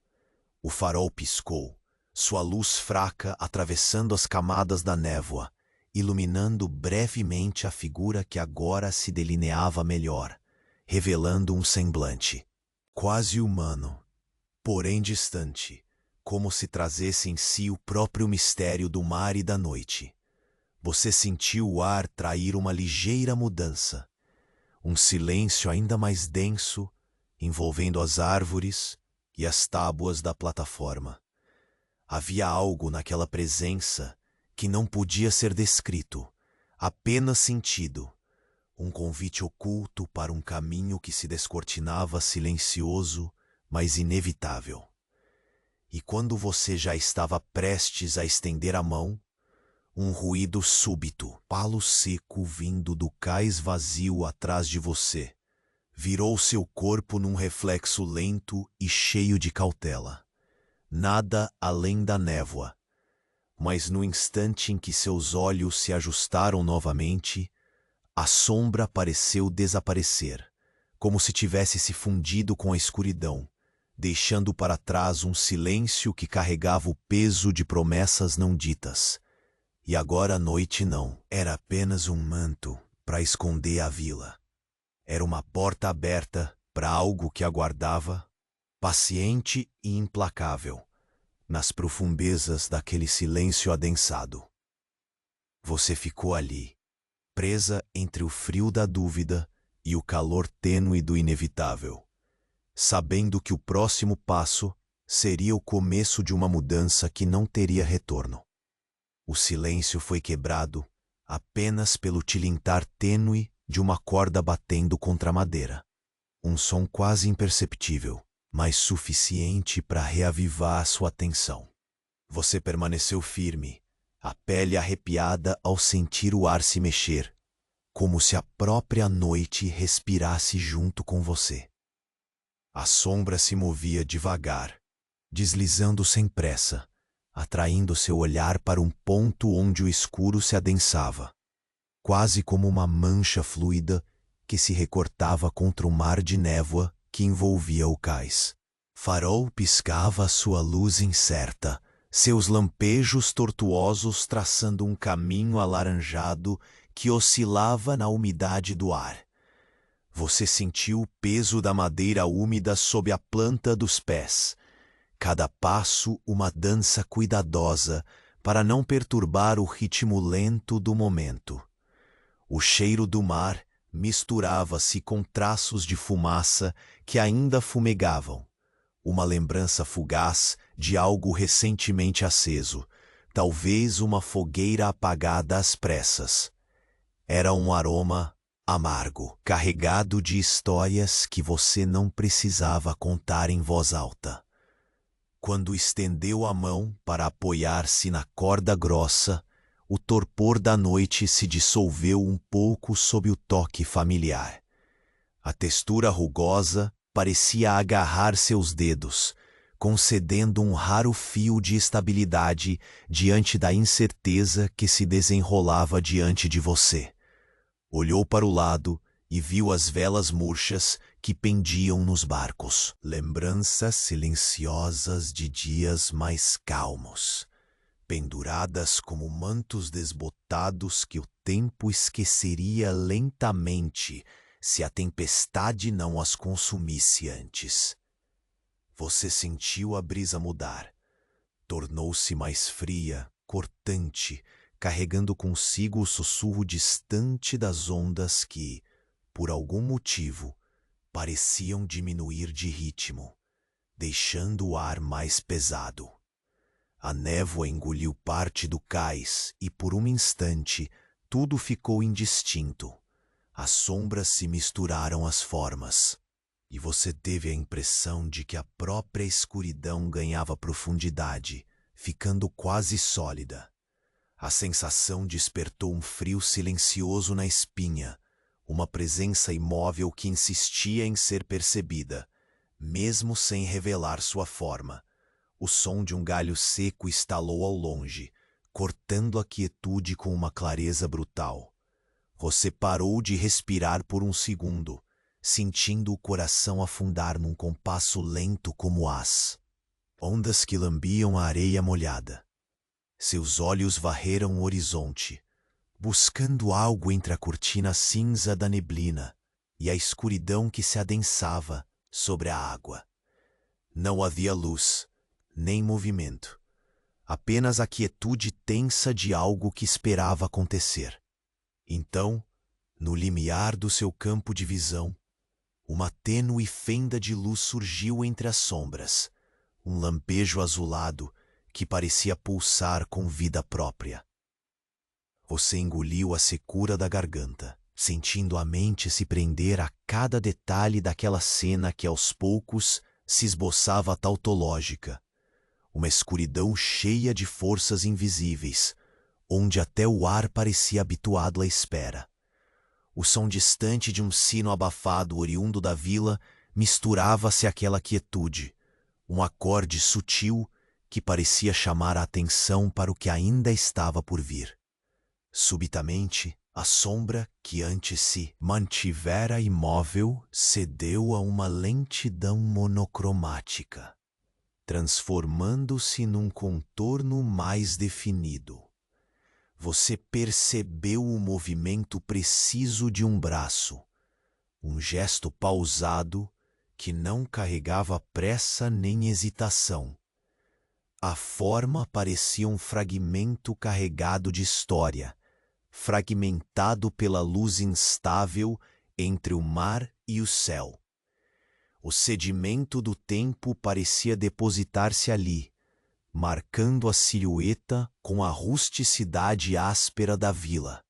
O farol piscou, sua luz fraca atravessando as camadas da névoa, iluminando brevemente a figura que agora se delineava melhor, revelando um semblante quase humano, porém distante, como se trazesse em si o próprio mistério do mar e da noite. Você sentiu o ar trair uma ligeira mudança, um silêncio ainda mais denso, envolvendo as árvores e as tábuas da plataforma. Havia algo naquela presença que não podia ser descrito, apenas sentido, um convite oculto para um caminho que se descortinava silencioso, mas inevitável. E quando você já estava prestes a estender a mão, um ruído súbito, palo seco vindo do cais vazio atrás de você, virou seu corpo num reflexo lento e cheio de cautela. Nada além da névoa. Mas no instante em que seus olhos se ajustaram novamente, a sombra pareceu desaparecer, como se tivesse se fundido com a escuridão, deixando para trás um silêncio que carregava o peso de promessas não ditas. E agora a noite não era apenas um manto para esconder a vila. Era uma porta aberta para algo que aguardava, paciente e implacável, nas profundezas daquele silêncio adensado. Você ficou ali, presa entre o frio da dúvida e o calor tênue do inevitável, sabendo que o próximo passo seria o começo de uma mudança que não teria retorno. O silêncio foi quebrado apenas pelo tilintar tênue de uma corda batendo contra a madeira. Um som quase imperceptível, mas suficiente para reavivar sua atenção. Você permaneceu firme, a pele arrepiada ao sentir o ar se mexer, como se a própria noite respirasse junto com você. A sombra se movia devagar, deslizando sem pressa, atraindo seu olhar para um ponto onde o escuro se adensava, quase como uma mancha fluida que se recortava contra o mar de névoa que envolvia o cais. Farol piscava sua luz incerta, seus lampejos tortuosos traçando um caminho alaranjado que oscilava na umidade do ar. Você sentiu o peso da madeira úmida sob a planta dos pés. Cada passo uma dança cuidadosa para não perturbar o ritmo lento do momento. O cheiro do mar misturava-se com traços de fumaça que ainda fumegavam, uma lembrança fugaz de algo recentemente aceso, talvez uma fogueira apagada às pressas. Era um aroma amargo, carregado de histórias que você não precisava contar em voz alta. Quando estendeu a mão para apoiar-se na corda grossa, o torpor da noite se dissolveu um pouco sob o toque familiar. A textura rugosa parecia agarrar seus dedos, concedendo um raro fio de estabilidade diante da incerteza que se desenrolava diante de você. Olhou para o lado e viu as velas murchas que pendiam nos barcos, lembranças silenciosas de dias mais calmos, penduradas como mantos desbotados que o tempo esqueceria lentamente se a tempestade não as consumisse antes. Você sentiu a brisa mudar. Tornou-se mais fria, cortante, carregando consigo o sussurro distante das ondas que, por algum motivo, pareciam diminuir de ritmo, deixando o ar mais pesado. A névoa engoliu parte do cais e, por um instante, tudo ficou indistinto. As sombras se misturaram às formas, e você teve a impressão de que a própria escuridão ganhava profundidade, ficando quase sólida. A sensação despertou um frio silencioso na espinha, uma presença imóvel que insistia em ser percebida, mesmo sem revelar sua forma. O som de um galho seco estalou ao longe, cortando a quietude com uma clareza brutal. Você parou de respirar por um segundo, sentindo o coração afundar num compasso lento como ás. Ondas que lambiam a areia molhada. Seus olhos varreram o horizonte, buscando algo entre a cortina cinza da neblina e a escuridão que se adensava sobre a água. Não havia luz, nem movimento, apenas a quietude tensa de algo que esperava acontecer. Então, no limiar do seu campo de visão, uma tênue fenda de luz surgiu entre as sombras, um lampejo azulado que parecia pulsar com vida própria. Você engoliu a secura da garganta, sentindo a mente se prender a cada detalhe daquela cena que aos poucos se esboçava tautológica. Uma escuridão cheia de forças invisíveis, onde até o ar parecia habituado à espera. O som distante de um sino abafado oriundo da vila misturava-se àquela quietude, um acorde sutil que parecia chamar a atenção para o que ainda estava por vir. Subitamente, a sombra que antes se mantivera imóvel cedeu a uma lentidão monocromática, transformando-se num contorno mais definido. Você percebeu o movimento preciso de um braço, um gesto pausado que não carregava pressa nem hesitação. A forma parecia um fragmento carregado de história, fragmentado pela luz instável entre o mar e o céu. O sedimento do tempo parecia depositar-se ali, marcando a silhueta com a rusticidade áspera da vila.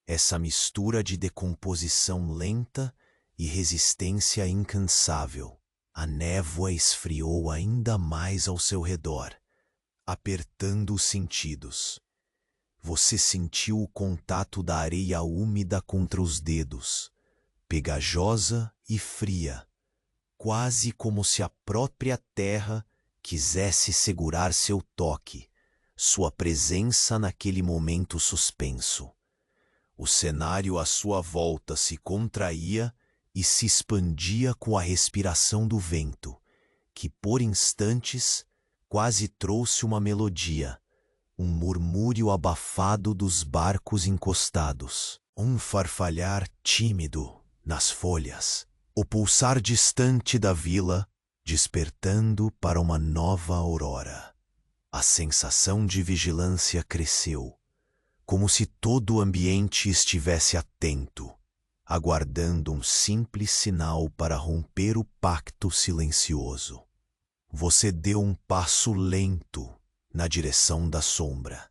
Essa mistura de decomposição lenta e resistência incansável. A névoa esfriou ainda mais ao seu redor, apertando os sentidos. Você sentiu o contato da areia úmida contra os dedos, pegajosa e fria, quase como se a própria terra quisesse segurar seu toque, sua presença naquele momento suspenso. O cenário à sua volta se contraía e se expandia com a respiração do vento, que por instantes quase trouxe uma melodia, um murmúrio abafado dos barcos encostados, um farfalhar tímido nas folhas, o pulsar distante da vila, despertando para uma nova aurora. A sensação de vigilância cresceu, como se todo o ambiente estivesse atento, aguardando um simples sinal para romper o pacto silencioso. Você deu um passo lento na direção da sombra,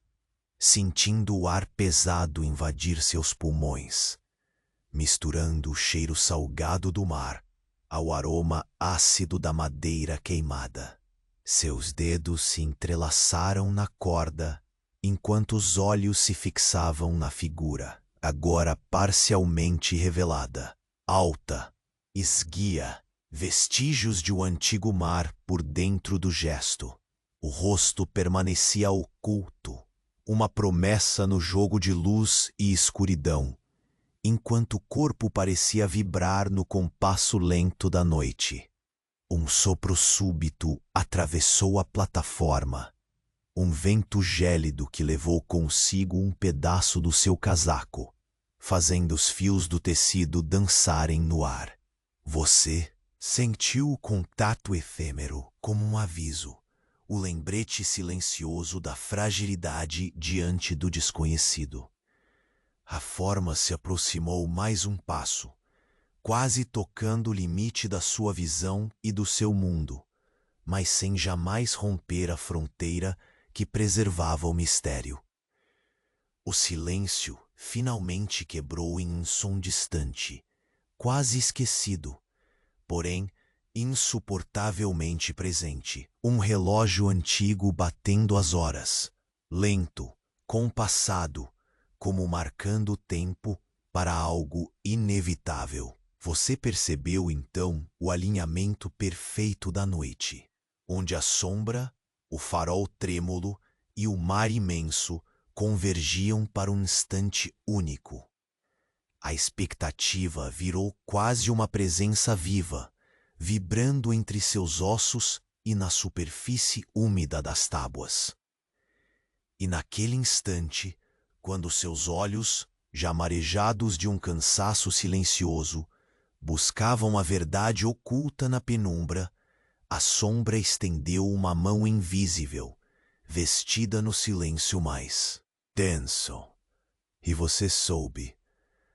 sentindo o ar pesado invadir seus pulmões, misturando o cheiro salgado do mar ao aroma ácido da madeira queimada. Seus dedos se entrelaçaram na corda enquanto os olhos se fixavam na figura, agora parcialmente revelada, alta, esguia vestígios de um antigo mar por dentro do gesto. O rosto permanecia oculto, uma promessa no jogo de luz e escuridão, enquanto o corpo parecia vibrar no compasso lento da noite. Um sopro súbito atravessou a plataforma, um vento gélido que levou consigo um pedaço do seu casaco, fazendo os fios do tecido dançarem no ar. Você sentiu o contato efêmero como um aviso, o lembrete silencioso da fragilidade diante do desconhecido. A forma se aproximou mais um passo, quase tocando o limite da sua visão e do seu mundo, mas sem jamais romper a fronteira que preservava o mistério. O silêncio finalmente quebrou em um som distante, quase esquecido, porém insuportavelmente presente. Um relógio antigo batendo as horas, lento, compassado, como marcando o tempo para algo inevitável. Você percebeu então o alinhamento perfeito da noite, onde a sombra, o farol trêmulo e o mar imenso convergiam para um instante único. A expectativa virou quase uma presença viva, vibrando entre seus ossos e na superfície úmida das tábuas. E naquele instante, quando seus olhos, já marejados de um cansaço silencioso, buscavam a verdade oculta na penumbra, a sombra estendeu uma mão invisível, vestida no silêncio mais denso. E você soube.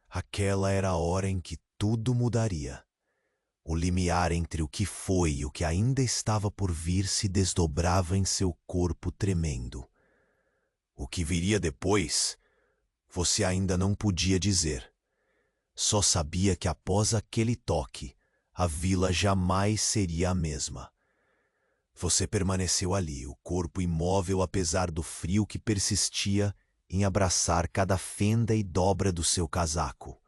Aquela era a hora em que tudo mudaria. O limiar entre o que foi e o que ainda estava por vir se desdobrava em seu corpo tremendo. O que viria depois, você ainda não podia dizer. Só sabia que após aquele toque, a vila jamais seria a mesma. Você permaneceu ali, o corpo imóvel apesar do frio que persistia em abraçar cada fenda e dobra do seu casaco.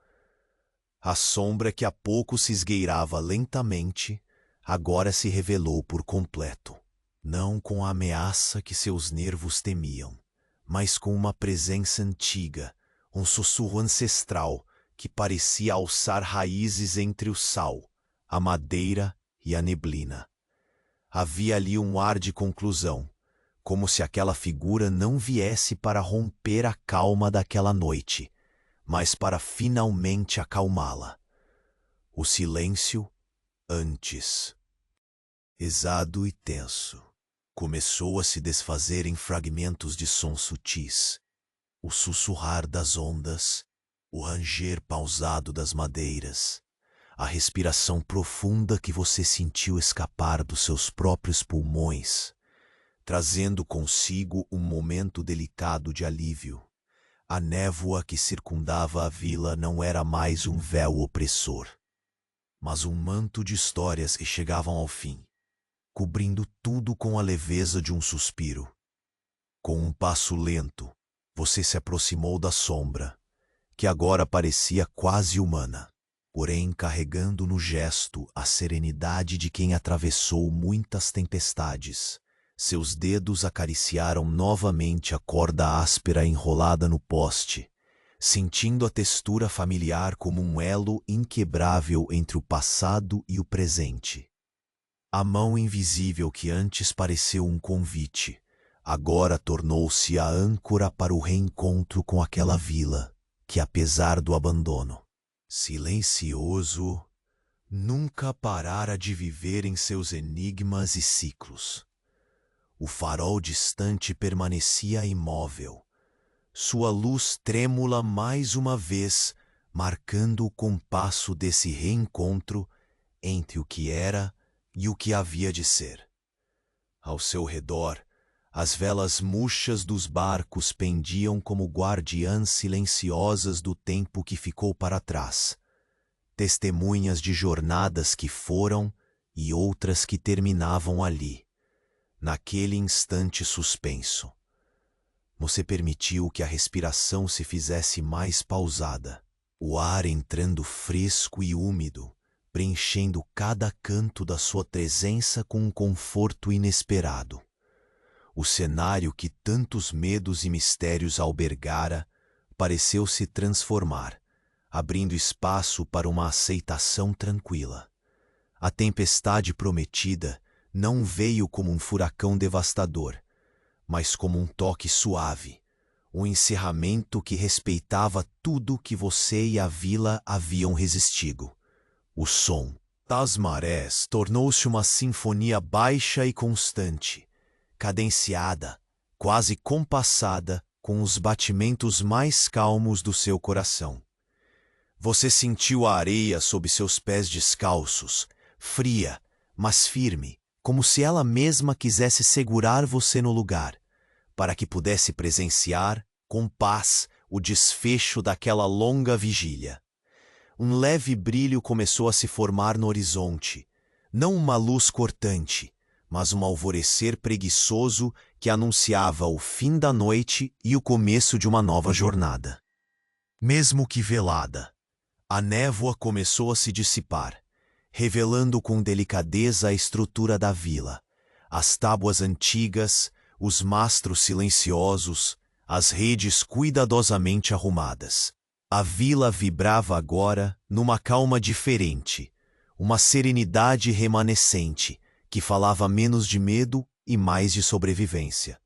A sombra que há pouco se esgueirava lentamente, agora se revelou por completo, não com a ameaça que seus nervos temiam, mas com uma presença antiga, um sussurro ancestral que parecia alçar raízes entre o sal, a madeira e a neblina. Havia ali um ar de conclusão, como se aquela figura não viesse para romper a calma daquela noite, mas para finalmente acalmá-la. O silêncio, antes exado e tenso, começou a se desfazer em fragmentos de sons sutis. O sussurrar das ondas, o ranger pausado das madeiras, a respiração profunda que você sentiu escapar dos seus próprios pulmões, trazendo consigo um momento delicado de alívio. A névoa que circundava a vila não era mais um véu opressor, mas um manto de histórias que chegavam ao fim, cobrindo tudo com a leveza de um suspiro. Com um passo lento, você se aproximou da sombra, que agora parecia quase humana, porém carregando no gesto a serenidade de quem atravessou muitas tempestades. Seus dedos acariciaram novamente a corda áspera enrolada no poste, sentindo a textura familiar como um elo inquebrável entre o passado e o presente. A mão invisível que antes pareceu um convite, agora tornou-se a âncora para o reencontro com aquela vila, que apesar do abandono, silencioso, nunca parara de viver em seus enigmas e ciclos. O farol distante permanecia imóvel, sua luz trêmula mais uma vez, marcando o compasso desse reencontro entre o que era e o que havia de ser. Ao seu redor, as velas murchas dos barcos pendiam como guardiãs silenciosas do tempo que ficou para trás, testemunhas de jornadas que foram e outras que terminavam ali, naquele instante suspenso. Você permitiu que a respiração se fizesse mais pausada, o ar entrando fresco e úmido, preenchendo cada canto da sua presença com um conforto inesperado. O cenário que tantos medos e mistérios albergara pareceu se transformar, abrindo espaço para uma aceitação tranquila. A tempestade prometida não veio como um furacão devastador, mas como um toque suave, um encerramento que respeitava tudo que você e a vila haviam resistido. O som das marés tornou-se uma sinfonia baixa e constante, cadenciada, quase compassada com os batimentos mais calmos do seu coração. Você sentiu a areia sob seus pés descalços, fria, mas firme, como se ela mesma quisesse segurar você no lugar, para que pudesse presenciar, com paz, o desfecho daquela longa vigília. Um leve brilho começou a se formar no horizonte, não uma luz cortante, mas um alvorecer preguiçoso que anunciava o fim da noite e o começo de uma nova jornada. Mesmo que velada, a névoa começou a se dissipar, revelando com delicadeza a estrutura da vila, as tábuas antigas, os mastros silenciosos, as redes cuidadosamente arrumadas. A vila vibrava agora numa calma diferente, uma serenidade remanescente que falava menos de medo e mais de sobrevivência.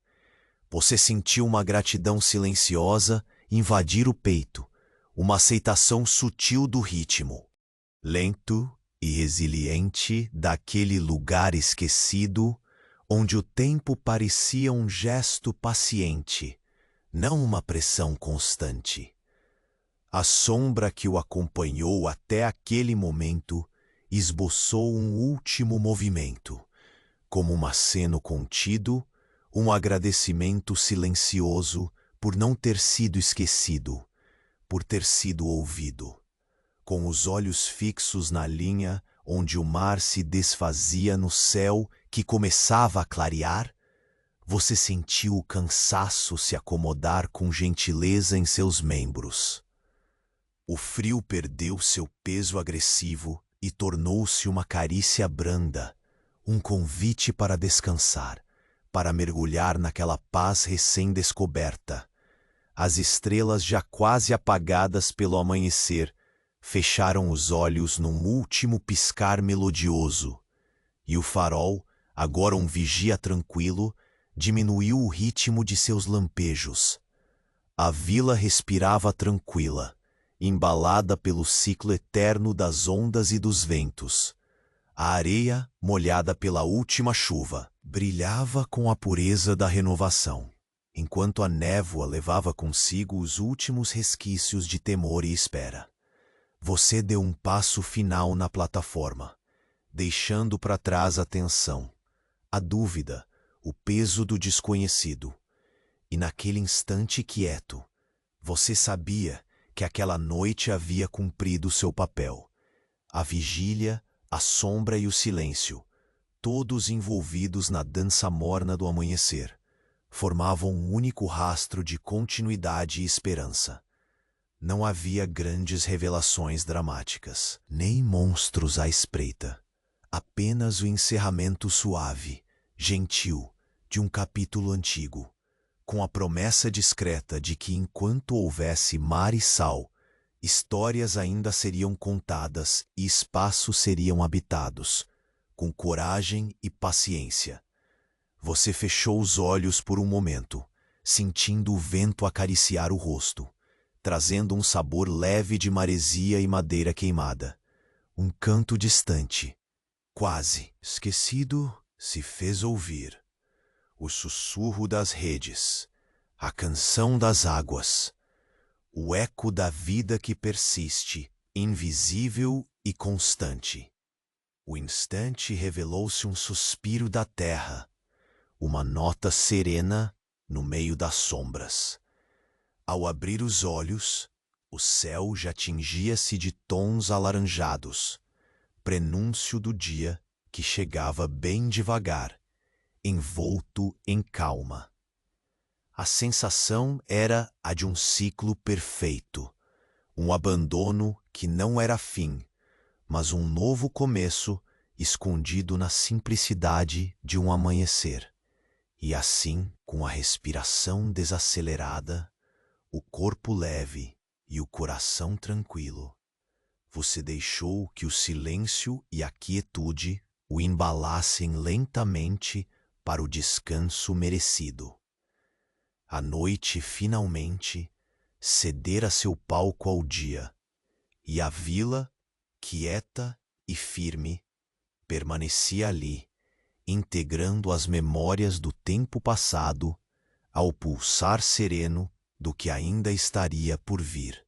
Você sentiu uma gratidão silenciosa invadir o peito, uma aceitação sutil do ritmo, lento e resiliente daquele lugar esquecido, onde o tempo parecia um gesto paciente, não uma pressão constante. A sombra que o acompanhou até aquele momento esboçou um último movimento, como um aceno contido, um agradecimento silencioso por não ter sido esquecido, por ter sido ouvido. Com os olhos fixos na linha onde o mar se desfazia no céu que começava a clarear, você sentiu o cansaço se acomodar com gentileza em seus membros. O frio perdeu seu peso agressivo e tornou-se uma carícia branda, um convite para descansar, para mergulhar naquela paz recém-descoberta. As estrelas já quase apagadas pelo amanhecer fecharam os olhos num último piscar melodioso, e o farol, agora um vigia tranquilo, diminuiu o ritmo de seus lampejos. A vila respirava tranquila, embalada pelo ciclo eterno das ondas e dos ventos. A areia, molhada pela última chuva, brilhava com a pureza da renovação, enquanto a névoa levava consigo os últimos resquícios de temor e espera. Você deu um passo final na plataforma, deixando para trás a tensão, a dúvida, o peso do desconhecido. E naquele instante quieto, você sabia que aquela noite havia cumprido seu papel. A vigília, a sombra e o silêncio, todos envolvidos na dança morna do amanhecer, formavam um único rastro de continuidade e esperança. Não havia grandes revelações dramáticas, nem monstros à espreita. Apenas o encerramento suave, gentil, de um capítulo antigo, com a promessa discreta de que enquanto houvesse mar e sal, histórias ainda seriam contadas e espaços seriam habitados, com coragem e paciência. Você fechou os olhos por um momento, sentindo o vento acariciar o rosto, trazendo um sabor leve de maresia e madeira queimada. Um canto distante, quase esquecido, se fez ouvir. O sussurro das redes, a canção das águas, o eco da vida que persiste, invisível e constante. O instante revelou-se um suspiro da terra, uma nota serena no meio das sombras. Ao abrir os olhos, o céu já tingia-se de tons alaranjados, prenúncio do dia que chegava bem devagar, envolto em calma. A sensação era a de um ciclo perfeito, um abandono que não era fim, mas um novo começo escondido na simplicidade de um amanhecer. E assim, com a respiração desacelerada, o corpo leve e o coração tranquilo, você deixou que o silêncio e a quietude o embalassem lentamente para o descanso merecido. A noite finalmente cedera seu palco ao dia, e a vila, quieta e firme, permanecia ali, integrando as memórias do tempo passado ao pulsar sereno do que ainda estaria por vir.